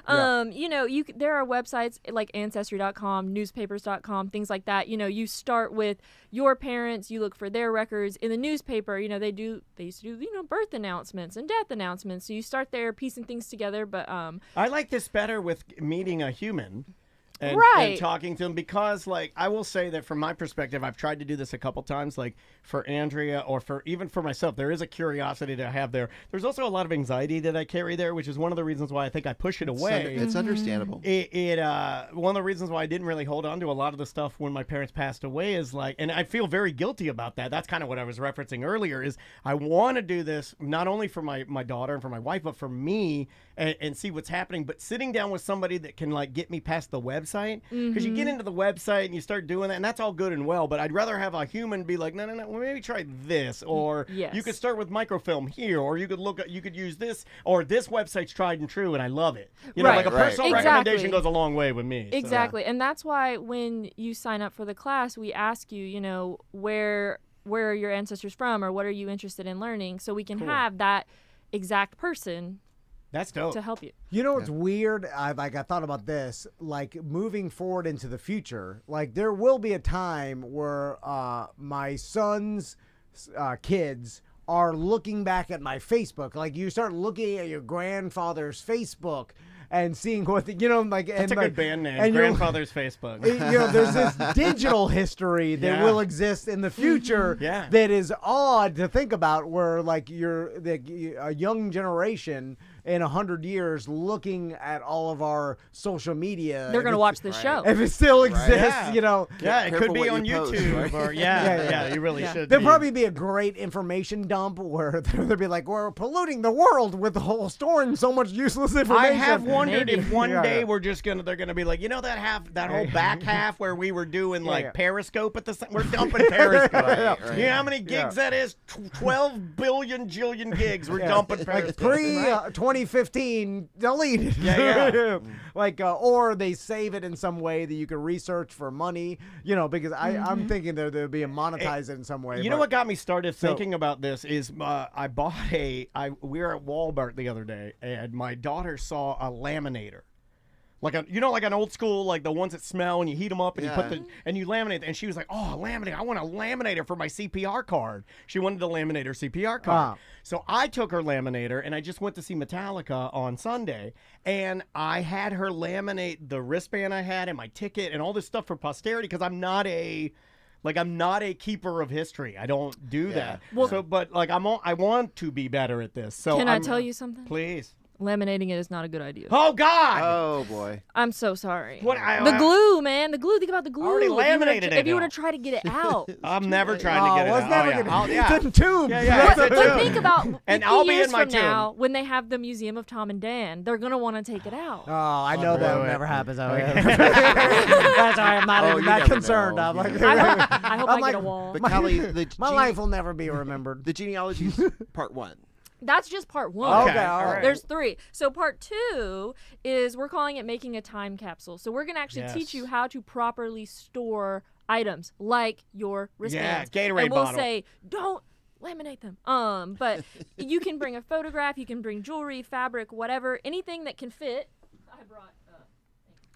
Speaker 7: There are websites like ancestry.com, newspapers.com, things like that. You start with your parents, you look for their records in the newspaper. They used to do birth announcements and death announcements. So you start there piecing things together. But
Speaker 3: I like this better with meeting a human. And
Speaker 7: Right.
Speaker 3: talking to them, because I will say that from my perspective, I've tried to do this a couple times, for Andrea or even for myself. There is a curiosity to have there. There's also a lot of anxiety that I carry there, which is one of the reasons why I think I push it away.
Speaker 8: It's understandable.
Speaker 3: One of the reasons why I didn't really hold on to a lot of the stuff when my parents passed away is and I feel very guilty about that. That's kind of what I was referencing earlier, is I want to do this not only for my daughter and for my wife, but for me and see what's happening, but sitting down with somebody that can get me past the website. Because you get into the website and you start doing that, and that's all good and well, but I'd rather have a human be like, no, well, maybe try this, or
Speaker 7: Yes.
Speaker 3: you could start with microfilm here, or you could use this, or this website's tried and true and I love it.
Speaker 7: Right.
Speaker 3: A personal
Speaker 7: Exactly.
Speaker 3: recommendation goes a long way with me. so.
Speaker 7: Exactly. And that's why when you sign up for the class, we ask you, where are your ancestors from, or what are you interested in learning, so we can have that exact person
Speaker 3: That's dope.
Speaker 7: to help you.
Speaker 4: You know what's weird? I thought about this. Like moving forward into the future, like there will be a time where my son's kids are looking back at my Facebook. Like you start looking at your grandfather's Facebook and seeing what like.
Speaker 3: That's
Speaker 4: and
Speaker 3: a good band name.
Speaker 4: and
Speaker 3: Grandfather's Facebook.
Speaker 4: there's this digital history that will exist in the future that is odd to think about, where like a young generation in 100 years looking at all of our social media.
Speaker 7: They're going to watch this show.
Speaker 4: If it still exists,
Speaker 3: Yeah, it
Speaker 8: Careful
Speaker 3: could be
Speaker 8: what
Speaker 3: on
Speaker 8: you post,
Speaker 3: YouTube.
Speaker 8: right?
Speaker 3: Or, you really should.
Speaker 4: There'll probably be a great information dump where they'll be like, we're polluting the world with the whole storing so much useless information.
Speaker 3: I have wondered
Speaker 7: Maybe.
Speaker 3: if one day we're just they're gonna be like, that whole back half where we were doing like Periscope at we're dumping Periscope. You know how many gigs that is? 12 billion jillion gigs. We're dumping Periscope.
Speaker 4: Like pre-2015, deleted. Like, or they save it in some way that you can research for money. Because I'm thinking there'll be a monetize it in some way.
Speaker 3: You know what got me started thinking about this is I bought we were at Walmart the other day and my daughter saw a laminator. Like an old school, like the ones that smell and you heat them up and you put and you laminate. And she was like, "Oh, a laminator! I want a laminator for my CPR card." She wanted to laminate her CPR card. So I took her laminator and I just went to see Metallica on Sunday, and I had her laminate the wristband I had and my ticket and all this stuff for posterity because I'm not a keeper of history. I don't do that. Well, but I want to be better at this. So
Speaker 7: Can I tell you something?
Speaker 3: Please.
Speaker 7: Laminating it is not a good idea.
Speaker 3: Oh God!
Speaker 8: Oh boy!
Speaker 7: I'm so sorry.
Speaker 3: The
Speaker 7: glue, man. The glue. Think about the glue.
Speaker 3: Already laminated
Speaker 7: if you were to try to get it out.
Speaker 3: I'm never trying to get it out.
Speaker 4: It's in tube.
Speaker 7: But think about
Speaker 3: and
Speaker 7: 50
Speaker 3: I'll be
Speaker 7: years
Speaker 3: in my
Speaker 7: from now when they have the Museum of Tom and Dan. They're gonna want to take it out.
Speaker 4: Oh, I know that never happens. That's why I'm not even that concerned.
Speaker 8: Know.
Speaker 4: I'm like,
Speaker 7: I hope I
Speaker 4: like,
Speaker 7: get a wall.
Speaker 8: But Callie,
Speaker 4: my life will never be remembered.
Speaker 8: The genealogy's part 1.
Speaker 7: That's just part 1.
Speaker 4: Okay, all right.
Speaker 7: There's 3. So part 2 is we're calling it making a time capsule. So we're going to actually teach you how to properly store items like your wristbands.
Speaker 3: Yeah, Gatorade
Speaker 7: and we'll
Speaker 3: bottle.
Speaker 7: say, don't laminate them. But you can bring a photograph, you can bring jewelry, fabric, whatever, anything that can fit. I brought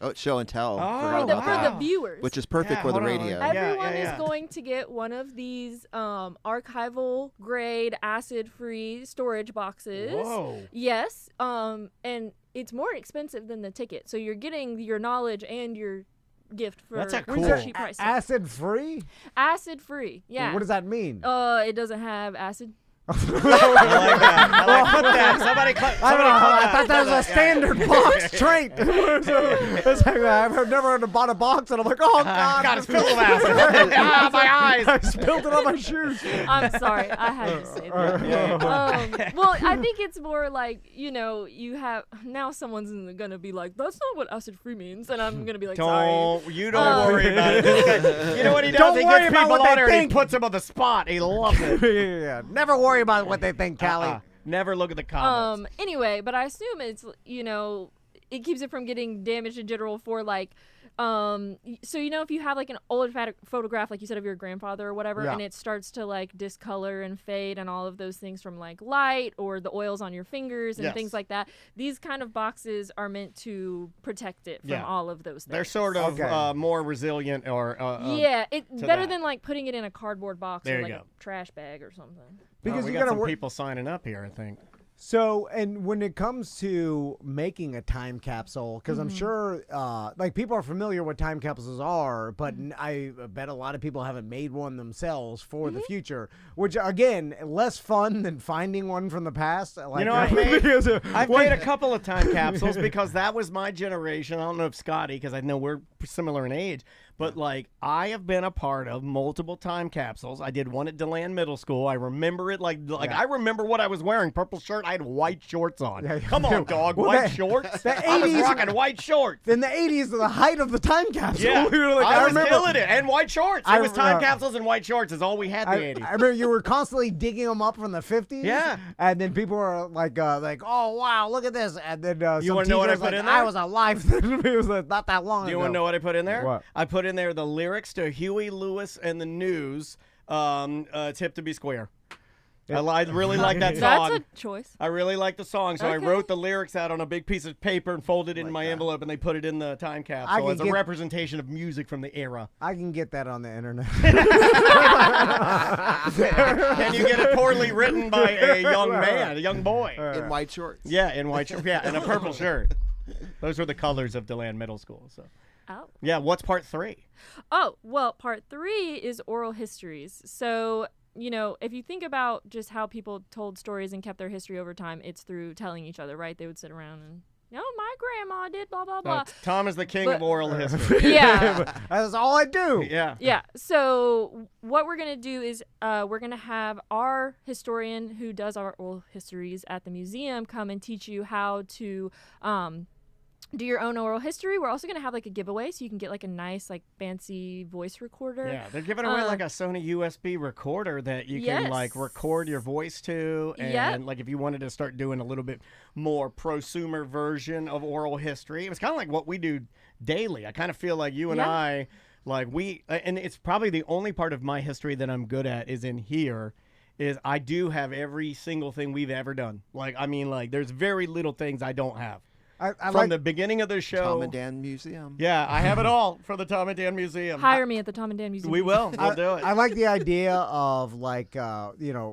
Speaker 8: it's show and tell.
Speaker 3: Oh,
Speaker 8: Forgot about
Speaker 7: for
Speaker 8: that.
Speaker 7: the viewers.
Speaker 8: Which is perfect for the radio.
Speaker 7: Everyone is going to get one of these archival grade acid-free storage boxes.
Speaker 3: Whoa.
Speaker 7: Yes. And it's more expensive than the ticket. So you're getting your knowledge and your gift for
Speaker 3: That's a
Speaker 7: a
Speaker 3: cool-
Speaker 7: cheap price.
Speaker 4: Acid free?
Speaker 7: Acid-free. Yeah.
Speaker 4: What does that mean?
Speaker 7: It doesn't have acid.
Speaker 3: I like that. Clip that. Somebody clip
Speaker 4: I thought that was
Speaker 3: that.
Speaker 4: a standard box trait. It's like, I've never bought a box and I'm like, oh God.
Speaker 3: God, it's filled with acid. My eyes.
Speaker 4: I spilled it on my shoes.
Speaker 7: I'm sorry. I had to say that. Well, I think it's more like, you have, now someone's going to be like, that's not what acid-free means. And I'm going to be like, sorry.
Speaker 3: You don't worry about it. You know what he does?
Speaker 4: Don't
Speaker 3: He
Speaker 4: worry
Speaker 3: gets
Speaker 4: about
Speaker 3: people
Speaker 4: what
Speaker 3: on
Speaker 4: they
Speaker 3: there and he
Speaker 4: think.
Speaker 3: puts them on the spot. He loves it.
Speaker 4: Yeah. Never worry about what they think, Callie.
Speaker 3: Never look at the comments.
Speaker 7: Anyway, but I assume it's, it keeps it from getting damaged in general for like, so if you have like an old photograph, like you said, of your grandfather or whatever, and it starts to like discolor and fade and all of those things from like light or the oils on your fingers and things like that, these kind of boxes are meant to protect it from all of those things.
Speaker 3: They're sort of more resilient or
Speaker 7: it's better
Speaker 3: that.
Speaker 7: than like putting it in a cardboard box
Speaker 3: There
Speaker 7: or
Speaker 3: you
Speaker 7: like
Speaker 3: go.
Speaker 7: a trash bag or something.
Speaker 4: Because
Speaker 3: we
Speaker 4: you
Speaker 3: got
Speaker 4: gotta
Speaker 3: some people signing up here, I think.
Speaker 4: So, and when it comes to making a time capsule, because I'm sure, like, people are familiar what time capsules are, but I bet a lot of people haven't made one themselves for the future, which, again, less fun than finding one from the past. Like,
Speaker 3: I've made a couple of time capsules because that was my generation. I don't know if Scotty, because I know we're similar in age, but like I have been a part of multiple time capsules. I did one at DeLand Middle School. I remember it like I remember what I was wearing. Purple shirt. I had white shorts on. Come on, dog.
Speaker 4: Well,
Speaker 3: white shorts.
Speaker 4: the
Speaker 3: I was
Speaker 4: 80s
Speaker 3: rocking white shorts.
Speaker 4: In the 80s, the height of the time capsule.
Speaker 3: Yeah,
Speaker 4: We were like,
Speaker 3: I was
Speaker 4: remember,
Speaker 3: killing it. And white shorts. It was time capsules and white shorts is all we had in the 80s.
Speaker 4: I remember you were constantly digging them up from the 50s.
Speaker 3: Yeah.
Speaker 4: And then people were like, oh, wow, look at this. And then
Speaker 3: You
Speaker 4: some
Speaker 3: wanna know what I
Speaker 4: teachers
Speaker 3: put
Speaker 4: like,
Speaker 3: in there?
Speaker 4: I was alive. It was not that long
Speaker 3: Do you
Speaker 4: ago.
Speaker 3: want to know what I put in there?
Speaker 4: What?
Speaker 3: I put in there the lyrics to Huey Lewis and the News, Tip to Be Square. I really like that
Speaker 7: That's
Speaker 3: song.
Speaker 7: a choice.
Speaker 3: I really like the song, so I
Speaker 7: Okay.
Speaker 3: wrote the lyrics out on a big piece of paper and folded it in my envelope, and they put it in the time
Speaker 4: I
Speaker 3: capsule
Speaker 4: can
Speaker 3: as a
Speaker 4: get-
Speaker 3: representation of music from the era.
Speaker 4: I can get that on the internet.
Speaker 3: Can you get it poorly written by a young man, a young boy?
Speaker 8: In white shorts.
Speaker 3: Yeah, in white shirt. Yeah, and a purple shirt. Those were the colors of DeLand Middle School. So,
Speaker 7: Oh.
Speaker 3: yeah, what's part 3?
Speaker 7: Oh, well, part 3 is oral histories. So, if you think about just how people told stories and kept their history over time, it's through telling each other, right? They would sit around and, my grandma did blah, blah, blah.
Speaker 3: Tom is the king
Speaker 7: But-
Speaker 3: of oral history.
Speaker 7: Yeah.
Speaker 4: That's all I do.
Speaker 3: Yeah.
Speaker 7: Yeah. So what we're going to do is we're going to have our historian who does our oral histories at the museum come and teach you how to do your own oral history. We're also going to have like a giveaway so you can get like a nice like fancy voice recorder.
Speaker 3: Yeah, they're giving away like a Sony USB recorder that you can like
Speaker 7: Yes.
Speaker 3: record your voice to, and
Speaker 7: Yep.
Speaker 3: like if you wanted to start doing a little bit more prosumer version of oral history, it was kind of like what we do daily. I kind of feel like you and
Speaker 7: Yeah.
Speaker 3: I, like and it's probably the only part of my history that I'm good at is in here. Is I do have every single thing we've ever done. Like I mean, like there's very little things I don't have.
Speaker 4: I
Speaker 3: From
Speaker 4: like
Speaker 3: the beginning of the show.
Speaker 8: Tom and Dan Museum.
Speaker 3: Yeah, I have it all for the Tom and Dan Museum.
Speaker 7: Hire me at the Tom and Dan Museum.
Speaker 3: We will. We'll do it.
Speaker 4: I like the idea of like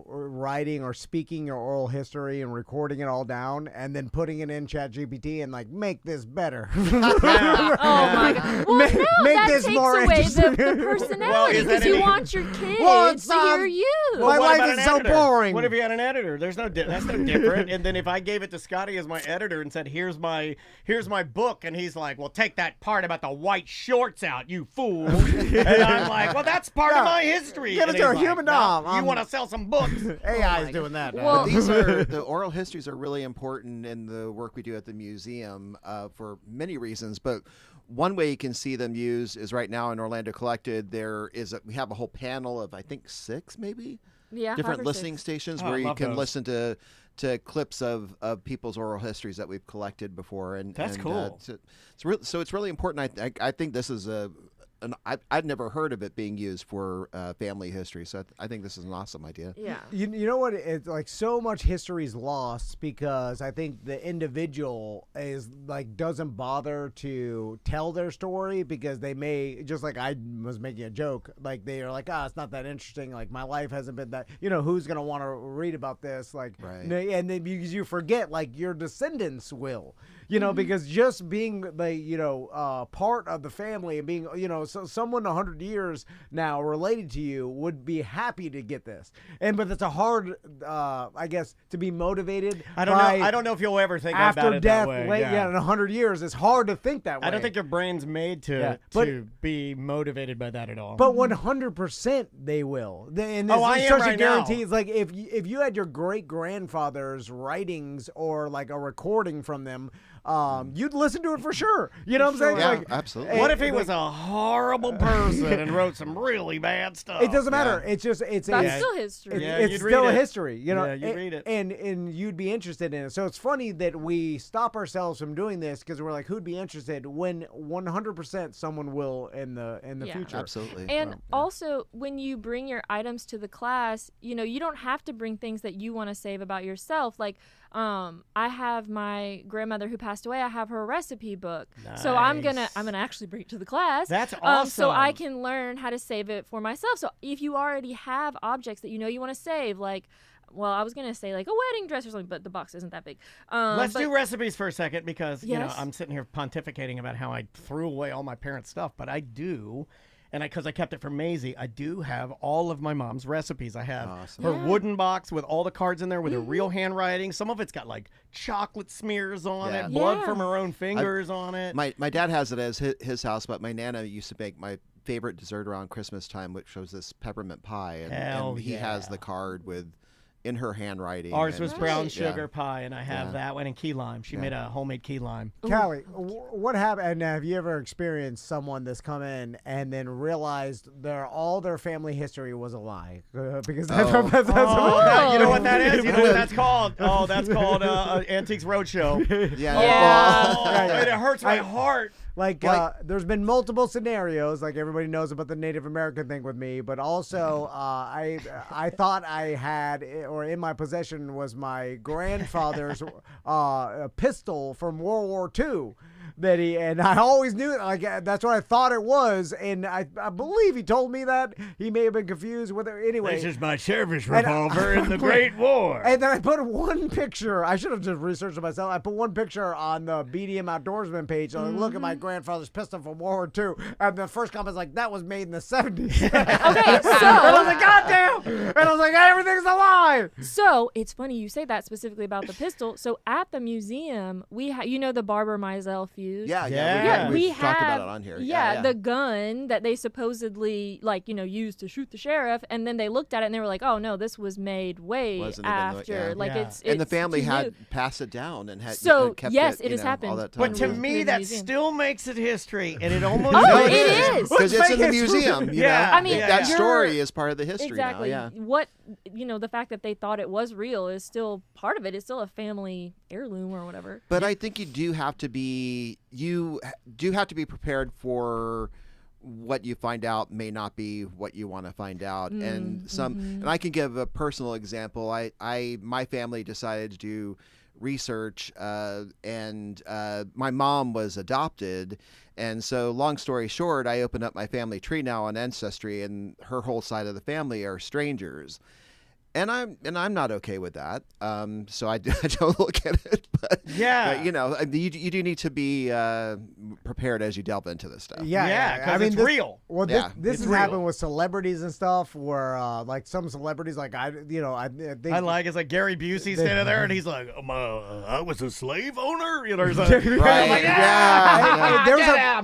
Speaker 4: writing or speaking your oral history and recording it all down and then putting it in ChatGPT and like make this better.
Speaker 7: Oh my god! Well,
Speaker 4: Make-
Speaker 7: no,
Speaker 4: make
Speaker 7: that
Speaker 4: this
Speaker 7: takes
Speaker 4: more
Speaker 7: away the
Speaker 4: interesting.
Speaker 7: personality
Speaker 3: is that
Speaker 7: because you
Speaker 3: any-
Speaker 7: want your kids
Speaker 4: Well, it's,
Speaker 7: to hear you.
Speaker 4: My
Speaker 3: What
Speaker 4: life
Speaker 3: about
Speaker 4: is
Speaker 3: an
Speaker 4: so
Speaker 3: editor?
Speaker 4: boring.
Speaker 3: What if you had an editor? There's no that's no different. And then if I gave it to Scotty as my editor and said, "Here's my book," and he's like, "Well, take that part about the white shorts out, you fool." And I'm like, "Well, that's part of my history."
Speaker 4: Give it
Speaker 3: And
Speaker 4: to
Speaker 3: he's
Speaker 4: a
Speaker 3: like,
Speaker 4: human
Speaker 3: "No,
Speaker 4: dom.
Speaker 3: You want to sell some books?
Speaker 4: AI is doing that. now.
Speaker 7: Well-
Speaker 8: These are the oral histories are really important in the work we do at the museum for many reasons. But one way you can see them used is right now in Orlando Collected. We have a whole panel of I think 6 maybe
Speaker 7: Yeah,
Speaker 8: different
Speaker 7: 5 or
Speaker 8: listening
Speaker 7: 6.
Speaker 8: stations
Speaker 3: Oh, I
Speaker 8: where you
Speaker 3: love
Speaker 8: can
Speaker 3: those.
Speaker 8: listen to clips of people's oral histories that we've collected before. And
Speaker 3: That's cool.
Speaker 8: So it's really important. I think this is I'd never heard of it being used for family history. So I think this is an awesome idea.
Speaker 7: Yeah.
Speaker 4: You know what? It's like so much history is lost because I think the individual is like doesn't bother to tell their story because they may, just like I was making a joke, like they are like, it's not that interesting. Like my life hasn't been that. Who's gonna want to read about this? Like,
Speaker 8: Right.
Speaker 4: and then you forget like your descendants will. Because just being the part of the family and being so someone 100 years now related to you would be happy to get this, but it's a hard I guess to be motivated.
Speaker 3: I don't know. I don't know if you'll ever think
Speaker 4: after
Speaker 3: about it
Speaker 4: death.
Speaker 3: that way.
Speaker 4: In 100 years, it's hard to think that way.
Speaker 3: I don't think your brain's made to
Speaker 4: but-
Speaker 3: be motivated by that at all.
Speaker 4: But 100% they will. And
Speaker 3: Oh, I
Speaker 4: it's
Speaker 3: am
Speaker 4: such
Speaker 3: right
Speaker 4: a guarantee.
Speaker 3: now.
Speaker 4: It's like if you had your great grandfather's writings or like a recording from them, you'd listen to it for sure. You know what I'm saying?
Speaker 8: Yeah,
Speaker 4: Like,
Speaker 8: absolutely.
Speaker 3: what if he was a horrible person and wrote some really bad stuff?
Speaker 4: It doesn't matter. It's just it's
Speaker 7: That's
Speaker 4: a,
Speaker 7: still history.
Speaker 3: Yeah,
Speaker 4: it's
Speaker 3: you'd
Speaker 4: still
Speaker 3: read
Speaker 4: a
Speaker 3: it.
Speaker 4: history,
Speaker 3: Yeah, you'd read it.
Speaker 4: and you'd be interested in it. So it's funny that we stop ourselves from doing this because we're like, who'd be interested? When 100% someone will in the
Speaker 7: Yeah.
Speaker 4: future.
Speaker 8: Absolutely.
Speaker 7: And also, when you bring your items to the class, you don't have to bring things that you want to save about yourself. Like, I have my grandmother who passed away. I have her recipe book, so I'm gonna actually bring it to the class.
Speaker 3: That's
Speaker 7: So I
Speaker 3: awesome.
Speaker 7: can learn how to save it for myself. So if you already have objects that you want to save, like. Well, I was gonna say like a wedding dress or something, but the box isn't that big.
Speaker 3: Let's
Speaker 7: but-
Speaker 3: do recipes for a second because
Speaker 7: Yes.
Speaker 3: I'm sitting here pontificating about how I threw away all my parents' stuff, but I do, and because I kept it for Maisie, I do have all of my mom's recipes. I have
Speaker 8: Awesome.
Speaker 3: her
Speaker 7: Yeah.
Speaker 3: wooden box with all the cards in there with her real handwriting. Some of it's got like chocolate smears on
Speaker 8: Yeah.
Speaker 3: it, blood
Speaker 7: Yeah.
Speaker 3: from her own fingers on it.
Speaker 8: My dad has it as his house, but my Nana used to make my favorite dessert around Christmas time, which was this peppermint pie.
Speaker 3: Hell
Speaker 8: and he has
Speaker 3: yeah.
Speaker 8: the card in her handwriting.
Speaker 3: Ours
Speaker 8: and
Speaker 3: was
Speaker 8: just-
Speaker 3: brown
Speaker 8: yeah.
Speaker 3: sugar pie, and I have
Speaker 8: Yeah.
Speaker 3: that one and key lime. She made a homemade key lime.
Speaker 4: Callie, what happened? And have you ever experienced someone that's come in and then realized all their family history was a lie? Because that's,
Speaker 8: Oh.
Speaker 4: that's
Speaker 3: You know what that is? You know what that's called? Oh, that's called Antiques Roadshow.
Speaker 8: Yeah.
Speaker 7: Yeah.
Speaker 3: Oh, and it hurts my heart
Speaker 4: Like, there's been multiple scenarios. Like everybody knows about the Native American thing with me, but also I thought I had, or in my possession was my grandfather's pistol from World War II. And I always knew it. Like that's what I thought it was, and I believe he told me that. He may have been confused with it. Anyway,
Speaker 3: this is my service revolver in the Great War.
Speaker 4: And then I put one picture. I should have just researched it myself. I put one picture on the BDM Outdoorsman page. Like, look at my grandfather's pistol from World War II. And the first comment was like, that was made in the 70s.
Speaker 7: Okay, so
Speaker 4: And I was like, God damn! And I was like, everything's alive!
Speaker 7: So it's funny you say that specifically about the pistol. So at the museum, we the Barber Mizell fuse.
Speaker 3: Yeah.
Speaker 8: We
Speaker 7: have
Speaker 8: talked about it on here.
Speaker 7: Yeah, the gun that they supposedly used to shoot the sheriff, and then they looked at it and they were like, "Oh no, this was made way
Speaker 8: Wasn't even
Speaker 7: after." It's
Speaker 8: and the family
Speaker 7: too
Speaker 8: had
Speaker 7: new.
Speaker 8: passed it down and had
Speaker 7: So
Speaker 8: kept
Speaker 7: yes,
Speaker 8: it
Speaker 7: has
Speaker 8: all
Speaker 7: happened.
Speaker 8: that time.
Speaker 3: But to
Speaker 7: With
Speaker 3: me,
Speaker 7: the
Speaker 3: that
Speaker 7: museum.
Speaker 3: still makes it history, and it almost
Speaker 7: Oh,
Speaker 3: makes
Speaker 7: it is.
Speaker 8: because it's in the
Speaker 4: make history.
Speaker 8: museum. You
Speaker 3: Yeah.
Speaker 8: know?
Speaker 3: I mean,
Speaker 8: that
Speaker 3: you're-
Speaker 8: story is part of the history
Speaker 7: Exactly.
Speaker 8: now. Yeah.
Speaker 7: What the fact that they thought it was real is still part of it. It's still a family heirloom or whatever.
Speaker 8: But I think you do have to be prepared for what you find out may not be what you want to find out. And and I can give a personal example. My family decided to do research and my mom was adopted, and so long story short, I opened up my family tree now on Ancestry, and her whole side of the family are strangers. And I'm not okay with that. So I don't look at it. But you do need to be prepared as you delve into this stuff.
Speaker 3: Yeah, because it's
Speaker 4: this,
Speaker 3: real.
Speaker 4: Well,
Speaker 8: Yeah,
Speaker 4: this
Speaker 3: it's
Speaker 4: has
Speaker 3: real.
Speaker 4: happened with celebrities and stuff, where like some celebrities, like I think
Speaker 3: It's like Gary Busey standing there, and he's like, "I was a slave owner," or something.
Speaker 8: Right.
Speaker 3: Like,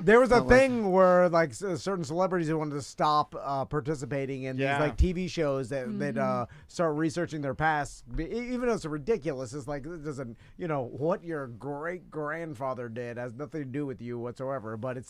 Speaker 4: There was a thing where like certain celebrities who wanted to stop participating in these like TV shows that start researching their past, even though it's ridiculous. It's like it doesn't, what your great grandfather did has nothing to do with you whatsoever. But it's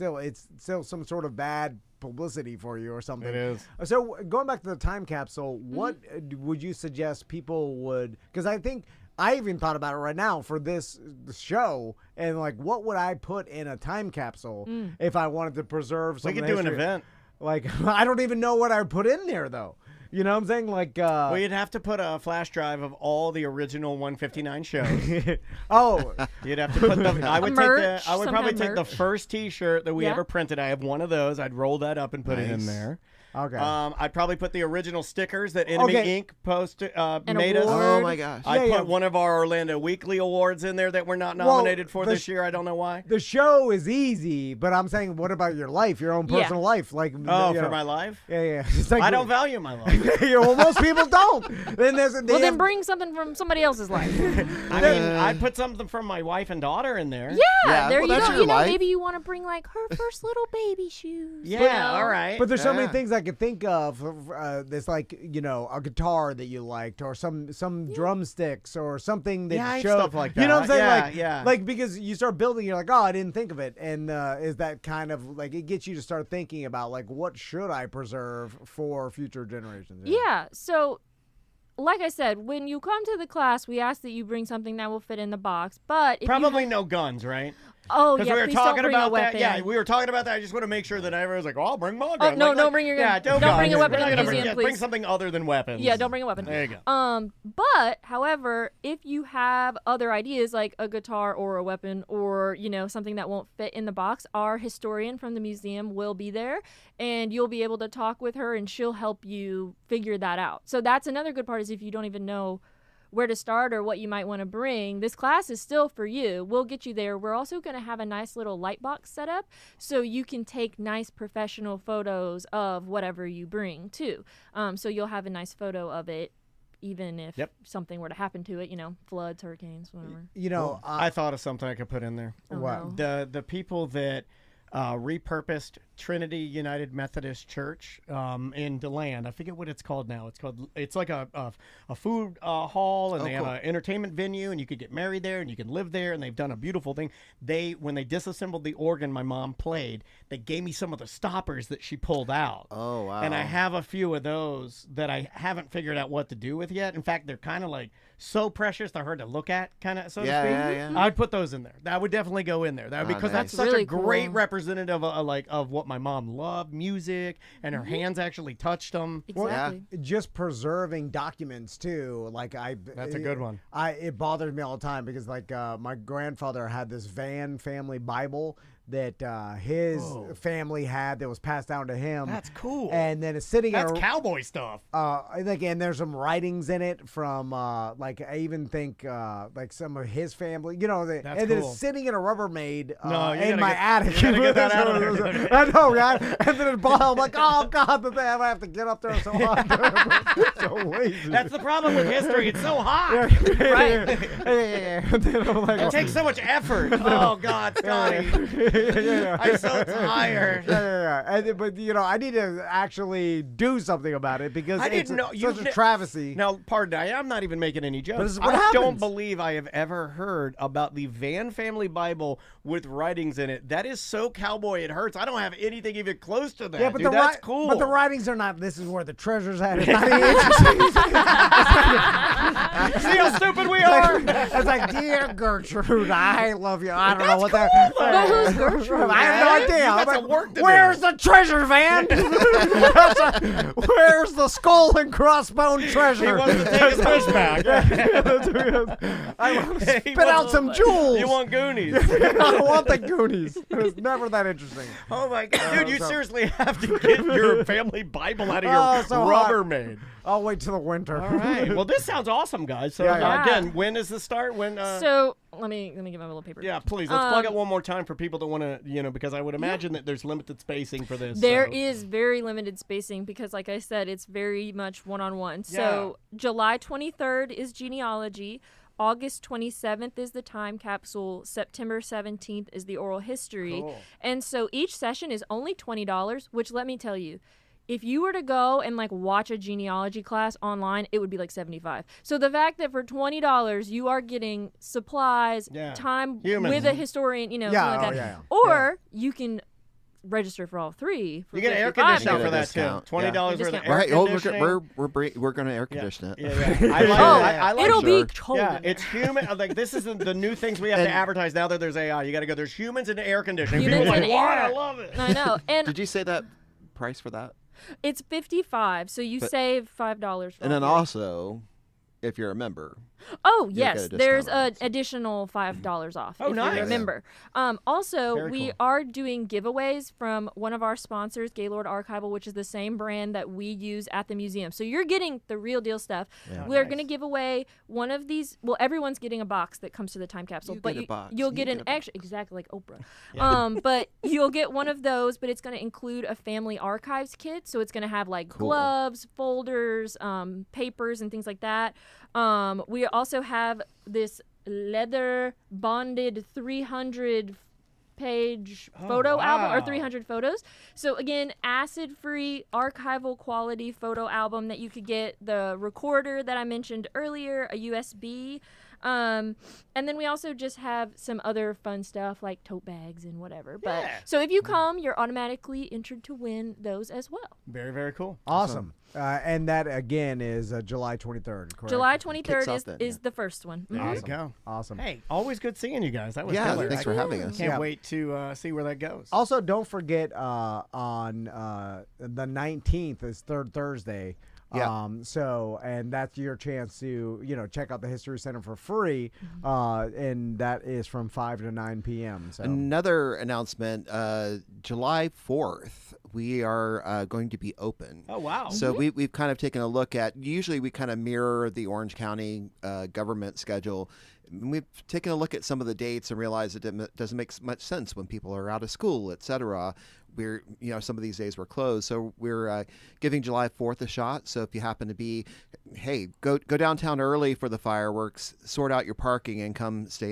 Speaker 4: still some sort of bad publicity for you or something.
Speaker 3: It is.
Speaker 4: So going back to the time capsule, what would you suggest people would? Because I think I even thought about it right now for this show, and like, what would I put in a time capsule if I wanted to preserve some
Speaker 3: We
Speaker 4: of
Speaker 3: could
Speaker 4: the
Speaker 3: do an
Speaker 4: history?
Speaker 3: event.
Speaker 4: Like, I don't even know what I would put in there though. You know what I'm saying? Like,
Speaker 3: Well, you'd have to put a flash drive of all the original 159 shows.
Speaker 4: oh,
Speaker 3: You'd have to put the. I would
Speaker 7: Merch,
Speaker 3: I would
Speaker 7: some
Speaker 3: probably
Speaker 7: kind of
Speaker 3: take the
Speaker 7: merch.
Speaker 3: first T-shirt that we
Speaker 7: Yeah.
Speaker 3: ever printed. I have one of those. I'd roll that up and put it in
Speaker 8: Nice.
Speaker 3: there.
Speaker 4: okay.
Speaker 3: I'd probably put the original stickers that Enemy
Speaker 4: Okay.
Speaker 3: Inc. made us.
Speaker 7: award.
Speaker 8: Oh my gosh.
Speaker 3: I'd
Speaker 4: Yeah,
Speaker 3: put
Speaker 4: yeah.
Speaker 3: one of our Orlando Weekly Awards in there that we're not
Speaker 4: Well,
Speaker 3: nominated for
Speaker 4: the
Speaker 3: this year. I don't know why.
Speaker 4: the show is easy, but I'm saying, what about your life, your own
Speaker 7: Yeah.
Speaker 4: personal life? Like,
Speaker 3: Oh,
Speaker 4: you
Speaker 3: for
Speaker 4: know.
Speaker 3: my life?
Speaker 4: Yeah. It's like,
Speaker 3: I don't value my life.
Speaker 4: Yeah, well, most people don't. Then
Speaker 7: Then bring something from somebody else's life.
Speaker 3: I mean, I'd put something from my wife and daughter in there.
Speaker 8: Yeah,
Speaker 7: there
Speaker 8: well,
Speaker 7: you
Speaker 8: that's
Speaker 7: go.
Speaker 8: your life.
Speaker 7: Maybe you want to bring like her first little baby shoes.
Speaker 3: Yeah, all right.
Speaker 4: But there's so many
Speaker 8: Yeah.
Speaker 4: things I could think of. There's like, a guitar that you liked, or some drumsticks, or something that
Speaker 3: Yeah, I have
Speaker 4: show
Speaker 3: stuff like
Speaker 4: You know what I'm
Speaker 3: that.
Speaker 4: saying?
Speaker 3: Yeah, yeah.
Speaker 4: Like because you start building, you're like, oh, I didn't think of it, and is that kind of like it gets you to start thinking about like what should I preserve for future generations?
Speaker 7: Yeah. So, like I said, when you come to the class, we ask that you bring something that will fit in the box. But if you
Speaker 3: Probably no guns, right?
Speaker 7: Oh,
Speaker 3: Because
Speaker 7: yeah,
Speaker 3: we were
Speaker 7: please
Speaker 3: talking
Speaker 7: don't bring a
Speaker 3: about that.
Speaker 7: weapon.
Speaker 3: Yeah, we were talking about that. I just want to make sure that everyone's like, "Oh, I'll bring my gun."
Speaker 7: Oh, no,
Speaker 3: Like,
Speaker 7: don't bring your gun.
Speaker 3: Yeah,
Speaker 7: Don't
Speaker 3: guns.
Speaker 7: bring a weapon
Speaker 3: We're not
Speaker 7: in the
Speaker 3: gonna bring-
Speaker 7: museum,
Speaker 3: yeah, Bring
Speaker 7: please.
Speaker 3: something other than weapons.
Speaker 7: Yeah, don't bring a weapon.
Speaker 3: There you go.
Speaker 7: But however, if you have other ideas like a guitar or a weapon or, something that won't fit in the box, our historian from the museum will be there and you'll be able to talk with her and she'll help you figure that out. So that's another good part is if you don't even know where to start or what you might want to bring, this class is still for you. We'll get you there. We're also going to have a nice little light box set up so you can take nice professional photos of whatever you bring too. So you'll have a nice photo of it even if something were to happen to it, floods, hurricanes, whatever.
Speaker 3: I thought of something I could put in there.
Speaker 7: Oh,
Speaker 4: What?
Speaker 7: no.
Speaker 3: The people that repurposed Trinity United Methodist Church in DeLand. I forget what it's called now. It's like a food hall, and they have an entertainment venue, and you could get married there, and you can live there, and they've done a beautiful thing. When they disassembled the organ my mom played, they gave me some of the stoppers that she pulled out.
Speaker 8: Oh, wow.
Speaker 3: And I have a few of those that I haven't figured out what to do with yet. In fact, they're kind of like so precious they're hard to look at, kind of, so to speak.
Speaker 8: Yeah.
Speaker 3: I'd put those in there. That would definitely go in there. Because that's such
Speaker 7: really
Speaker 3: a great
Speaker 7: cool.
Speaker 3: representative of what my mom loved, music, and her hands actually touched them.
Speaker 7: Exactly.
Speaker 4: Just preserving documents too.
Speaker 3: That's a good one.
Speaker 4: It bothers me all the time because my grandfather had this Van family Bible that his family had that was passed down to him.
Speaker 3: That's cool.
Speaker 4: And then it's sitting
Speaker 3: That's
Speaker 4: in a,
Speaker 3: cowboy stuff.
Speaker 4: and there's some writings in it from I even think some of his family,
Speaker 3: That's
Speaker 4: and then
Speaker 3: cool.
Speaker 4: it's sitting in a Rubbermaid
Speaker 3: No, you
Speaker 4: in
Speaker 3: gotta
Speaker 4: my
Speaker 3: get-
Speaker 4: attic.
Speaker 3: you gotta get that out of there.
Speaker 4: I know, right? And then it's I'm like, oh god, I have to get up there so hot. So lazy.
Speaker 3: That's the problem with history. It's so hot.
Speaker 7: Right.
Speaker 4: And then I'm like,
Speaker 3: It takes so much effort. Oh, God, Scotty. I'm so tired.
Speaker 4: But I need to actually do something about it because
Speaker 3: I
Speaker 4: it's
Speaker 3: didn't know
Speaker 4: such a travesty.
Speaker 3: Now, pardon, I'm not even making any jokes.
Speaker 4: this is what
Speaker 3: I don't
Speaker 4: happens.
Speaker 3: believe I have ever heard about the Van family Bible with writings in it. That is so cowboy it hurts. I don't have anything even close to that.
Speaker 4: Yeah, but
Speaker 3: dude. That's cool.
Speaker 4: But the writings are not. This is where the treasure's at. It's not interesting.
Speaker 3: See how stupid we are?
Speaker 4: It's like, dear Gertrude, I love you. I don't know what
Speaker 3: cool,
Speaker 4: that.
Speaker 3: though.
Speaker 7: But who's Gertrude?
Speaker 4: I have no
Speaker 3: man?
Speaker 4: idea.
Speaker 3: You got
Speaker 4: I'm
Speaker 3: some work to
Speaker 4: Where's
Speaker 3: do.
Speaker 4: the treasure, Van? Where's the skull and crossbone treasure?
Speaker 3: He wants to take his fish back.
Speaker 4: I want to
Speaker 3: He
Speaker 4: spit out
Speaker 3: wants-
Speaker 4: some jewels.
Speaker 3: You want Goonies.
Speaker 4: I don't want the Goonies. It was never that interesting.
Speaker 3: Oh, my God. Dude, you seriously have to get your family Bible out of your
Speaker 4: Oh, so hot.
Speaker 3: Rubbermaid.
Speaker 4: I'll wait till the winter.
Speaker 3: All right. Well, this sounds awesome, guys. So,
Speaker 4: Yeah.
Speaker 3: again, when does this start? When?
Speaker 7: So let me get my little paper.
Speaker 3: Yeah, please. Let's plug it one more time for people that want to, because I would imagine that there's limited spacing for this.
Speaker 7: There
Speaker 3: so.
Speaker 7: is very limited spacing because, like I said, it's very much one-on-one. So July 23rd is genealogy. August 27th is the time capsule. September 17th is the oral history.
Speaker 3: Cool.
Speaker 7: And so each session is only $20, which, let me tell you, if you were to go and watch a genealogy class online, it would be like $75. So the fact that for $20 you are getting supplies, time
Speaker 3: Humans.
Speaker 7: with a historian, something
Speaker 4: Yeah,
Speaker 7: like that.
Speaker 4: yeah.
Speaker 7: Or you can register for all three. For
Speaker 3: You get air
Speaker 7: $55.
Speaker 3: conditioning
Speaker 8: You get
Speaker 3: for
Speaker 8: a
Speaker 3: that,
Speaker 8: discount.
Speaker 3: too. $20 worth of
Speaker 7: Discount.
Speaker 3: air
Speaker 8: Right.
Speaker 3: conditioning.
Speaker 8: We're going to air condition it.
Speaker 3: Yeah. I like I like
Speaker 7: It'll
Speaker 8: Sure.
Speaker 7: be cold.
Speaker 3: Yeah,
Speaker 7: in there.
Speaker 3: it's human. This is the new things we have to
Speaker 8: And-
Speaker 3: advertise now that there's AI. You got to go. There's humans in air conditioning.
Speaker 7: Humans
Speaker 3: People are like,
Speaker 7: in
Speaker 3: why?
Speaker 7: air.
Speaker 3: I love it.
Speaker 7: I know. And
Speaker 8: Did you say that price for that?
Speaker 7: it's $55, so you
Speaker 8: But-
Speaker 7: save $5. For
Speaker 8: And then
Speaker 7: all three.
Speaker 8: also, if you're a member.
Speaker 7: Oh,
Speaker 8: get
Speaker 7: yes.
Speaker 8: a
Speaker 7: There's
Speaker 8: discount
Speaker 7: an additional $5 off
Speaker 3: Oh,
Speaker 7: if
Speaker 3: nice.
Speaker 7: you're a member. Also,
Speaker 3: Very
Speaker 7: we
Speaker 3: cool.
Speaker 7: are doing giveaways from one of our sponsors, Gaylord Archival, which is the same brand that we use at the museum. So you're getting the real deal stuff. We're going to give away one of these. Well, everyone's getting a box that comes to the time capsule.
Speaker 8: You
Speaker 7: but
Speaker 8: get a box.
Speaker 7: you'll
Speaker 8: You
Speaker 7: get
Speaker 8: get
Speaker 7: an
Speaker 8: a box.
Speaker 7: extra, exactly like Oprah. But you'll get one of those, but it's going to include a family archives kit. So it's going to have gloves, folders, papers, and things like that. We also have this leather bonded 300 page photo album or
Speaker 3: wow.
Speaker 7: 300 photos. So again, acid free archival quality photo album that you could get, the recorder that I mentioned earlier, a USB. And then we also just have some other fun stuff like tote bags and whatever. But so if you come, you're automatically entered to win those as well.
Speaker 3: Very, very cool.
Speaker 4: Awesome. And that again is July 23rd, correct?
Speaker 7: July
Speaker 8: Kicks
Speaker 7: 23rd
Speaker 8: off
Speaker 7: is,
Speaker 8: then,
Speaker 7: is the first one. Mhm.
Speaker 3: There you go.
Speaker 4: Awesome.
Speaker 3: Hey, always good seeing you guys. That was
Speaker 8: Yeah,
Speaker 3: killer.
Speaker 8: thanks for having us.
Speaker 3: Can't
Speaker 4: Yeah.
Speaker 3: wait to see where that goes.
Speaker 4: Also, don't forget on the 19th is Third Thursday.
Speaker 8: Yeah.
Speaker 4: And that's your chance to, check out the History Center for free. And that is from 5 to 9 p.m. So
Speaker 8: Another announcement, July 4th, we are going to be open.
Speaker 3: Oh, wow.
Speaker 8: So we've kind of taken a look at, usually we kind of mirror the Orange County government schedule. We've taken a look at some of the dates and realized it doesn't make much sense when people are out of school, et cetera. We're, some of these days we're closed. So we're giving July 4th a shot. So if you happen to be, hey, go downtown early for the fireworks, sort out your parking and come stay